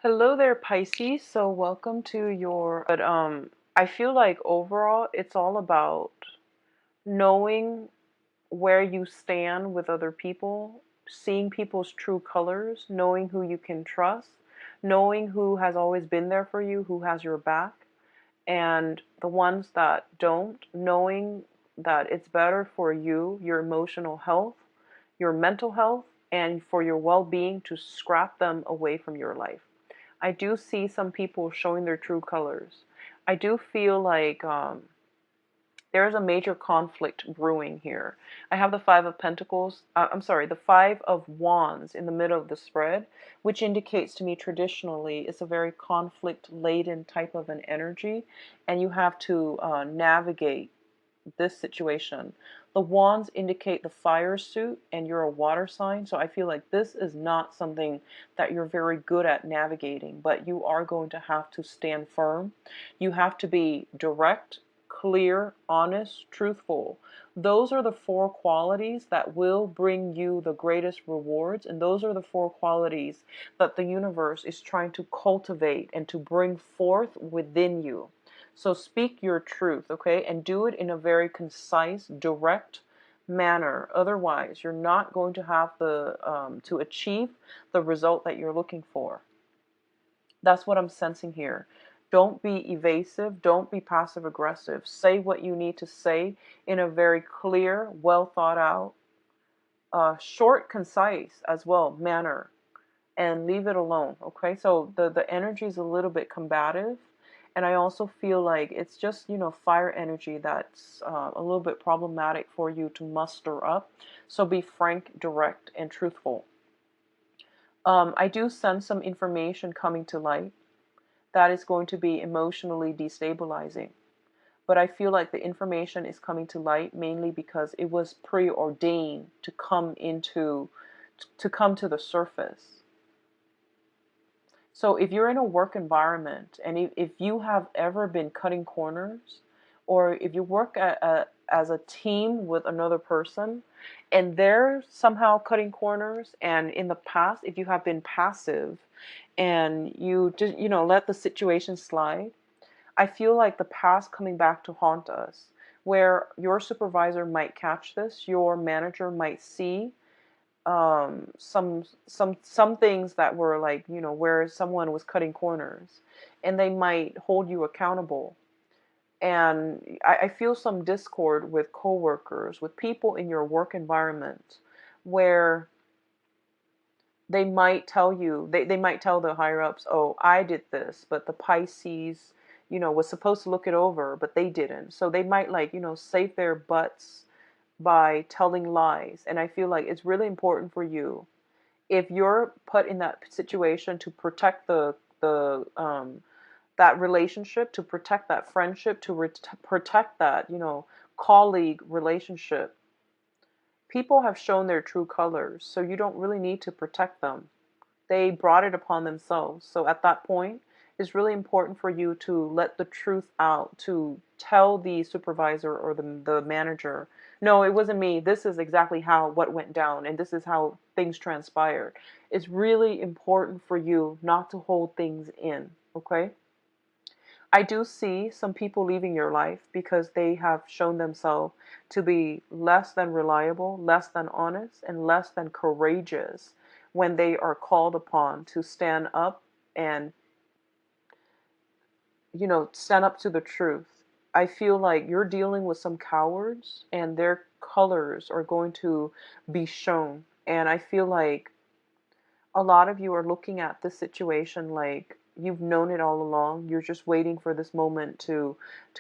Speaker 2: Hello there, Pisces. So welcome to your, but I feel like overall it's all about knowing where you stand with other people, seeing people's true colors, knowing who you can trust, knowing who has always been there for you, who has your back, and the ones that don't, knowing that it's better for you, your emotional health, your mental health, and for your well-being to scrap them away from your life. I do see some people showing their true colors. I do feel like there's a major conflict brewing here. I have the Five of Pentacles, I'm sorry, the Five of Wands in the middle of the spread, which indicates to me traditionally it's a very conflict-laden type of an energy, and you have to navigate this situation. The wands indicate the fire suit, and you're a water sign, so I feel like this is not something that you're very good at navigating, but you are going to have to stand firm. You have to be direct, clear, honest, truthful. Those are the four qualities that will bring you the greatest rewards. And those are the four qualities that the universe is trying to cultivate and to bring forth within you. So speak your truth, okay? And do it in a very concise, direct manner. Otherwise, you're not going to have to achieve the result that you're looking for. That's what I'm sensing here. Don't be evasive. Don't be passive aggressive. Say what you need to say in a very clear, well thought out, short, concise as well manner, and leave it alone. Okay, so the energy is a little bit combative, and I also feel like it's just, fire energy that's a little bit problematic for you to muster up. So be frank, direct, and truthful. I do sense some information coming to light that is going to be emotionally destabilizing. But I feel like the information is coming to light mainly because it was preordained to come to the surface. So if you're in a work environment, and if you have ever been cutting corners, or if you work as a team with another person and they're somehow cutting corners, and in the past, if you have been passive and you just, let the situation slide, I feel like the past coming back to haunt us, where your supervisor might catch this, your manager might see some things that were like, where someone was cutting corners, and they might hold you accountable. And I feel some discord with coworkers, with people in your work environment, where they might tell the higher ups, oh, I did this, but the Pisces, was supposed to look it over, but they didn't. So they might, like, save their butts by telling lies. And I feel like it's really important for you, if you're put in that situation, to protect the that relationship, to protect that friendship, to protect that, colleague relationship. People have shown their true colors, so you don't really need to protect them. They brought it upon themselves. So at that point, it's really important for you to let the truth out, to tell the supervisor or the manager, no, it wasn't me. This is exactly what went down, and this is how things transpired. It's really important for you not to hold things in, okay? I do see some people leaving your life because they have shown themselves to be less than reliable, less than honest, and less than courageous when they are called upon to stand up and, stand up to the truth. I feel like you're dealing with some cowards and their colors are going to be shown. And I feel like a lot of you are looking at this situation like you've known it all along. You're just waiting for this moment to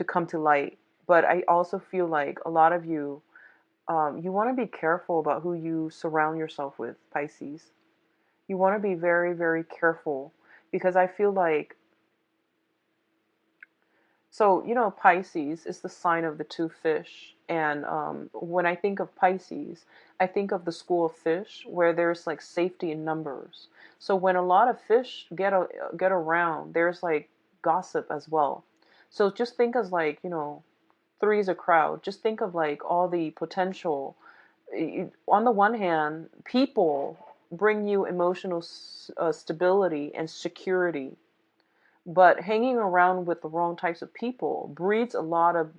Speaker 2: come to light. But I also feel like a lot of you, you want to be careful about who you surround yourself with, Pisces. You want to be very, very careful, because I feel like, so, Pisces is the sign of the two fish. And when I think of Pisces, I think of the school of fish, where there's like safety in numbers. So when a lot of fish get around, there's like gossip as well. So just think as like, three is a crowd. Just think of like all the potential. On the one hand, people bring you emotional stability and security, but hanging around with the wrong types of people breeds a lot of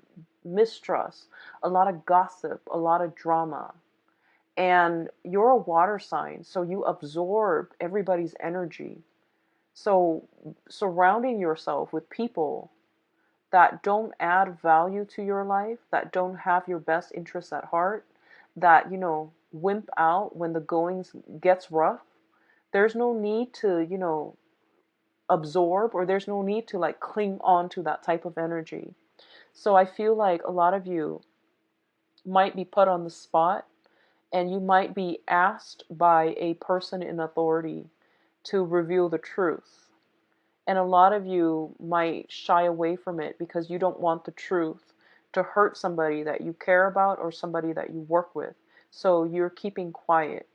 Speaker 2: mistrust, a lot of gossip, a lot of drama. And you're a water sign, so you absorb everybody's energy. So surrounding yourself with people that don't add value to your life, that don't have your best interests at heart, that, wimp out when the goings gets rough, there's no need to, absorb, or there's no need to like cling on to that type of energy. So I feel like a lot of you might be put on the spot, and you might be asked by a person in authority to reveal the truth. And a lot of you might shy away from it because you don't want the truth to hurt somebody that you care about or somebody that you work with. So you're keeping quiet.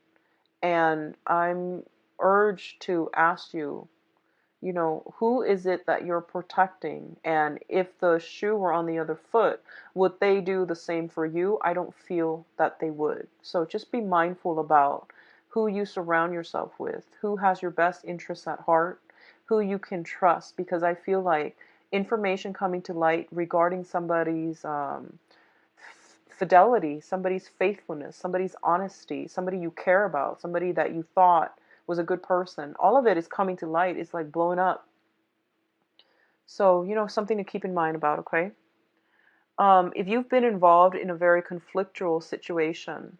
Speaker 2: And I'm urged to ask you You know, who is it that you're protecting? And if the shoe were on the other foot, would they do the same for you? I don't feel that they would. So just be mindful about who you surround yourself with, who has your best interests at heart, who you can trust, because I feel like information coming to light regarding somebody's fidelity, somebody's faithfulness, somebody's honesty, somebody you care about, somebody that you thought was a good person. All of it is coming to light. It's like blowing up. So, you know, something to keep in mind about, okay? If you've been involved in a very conflictual situation,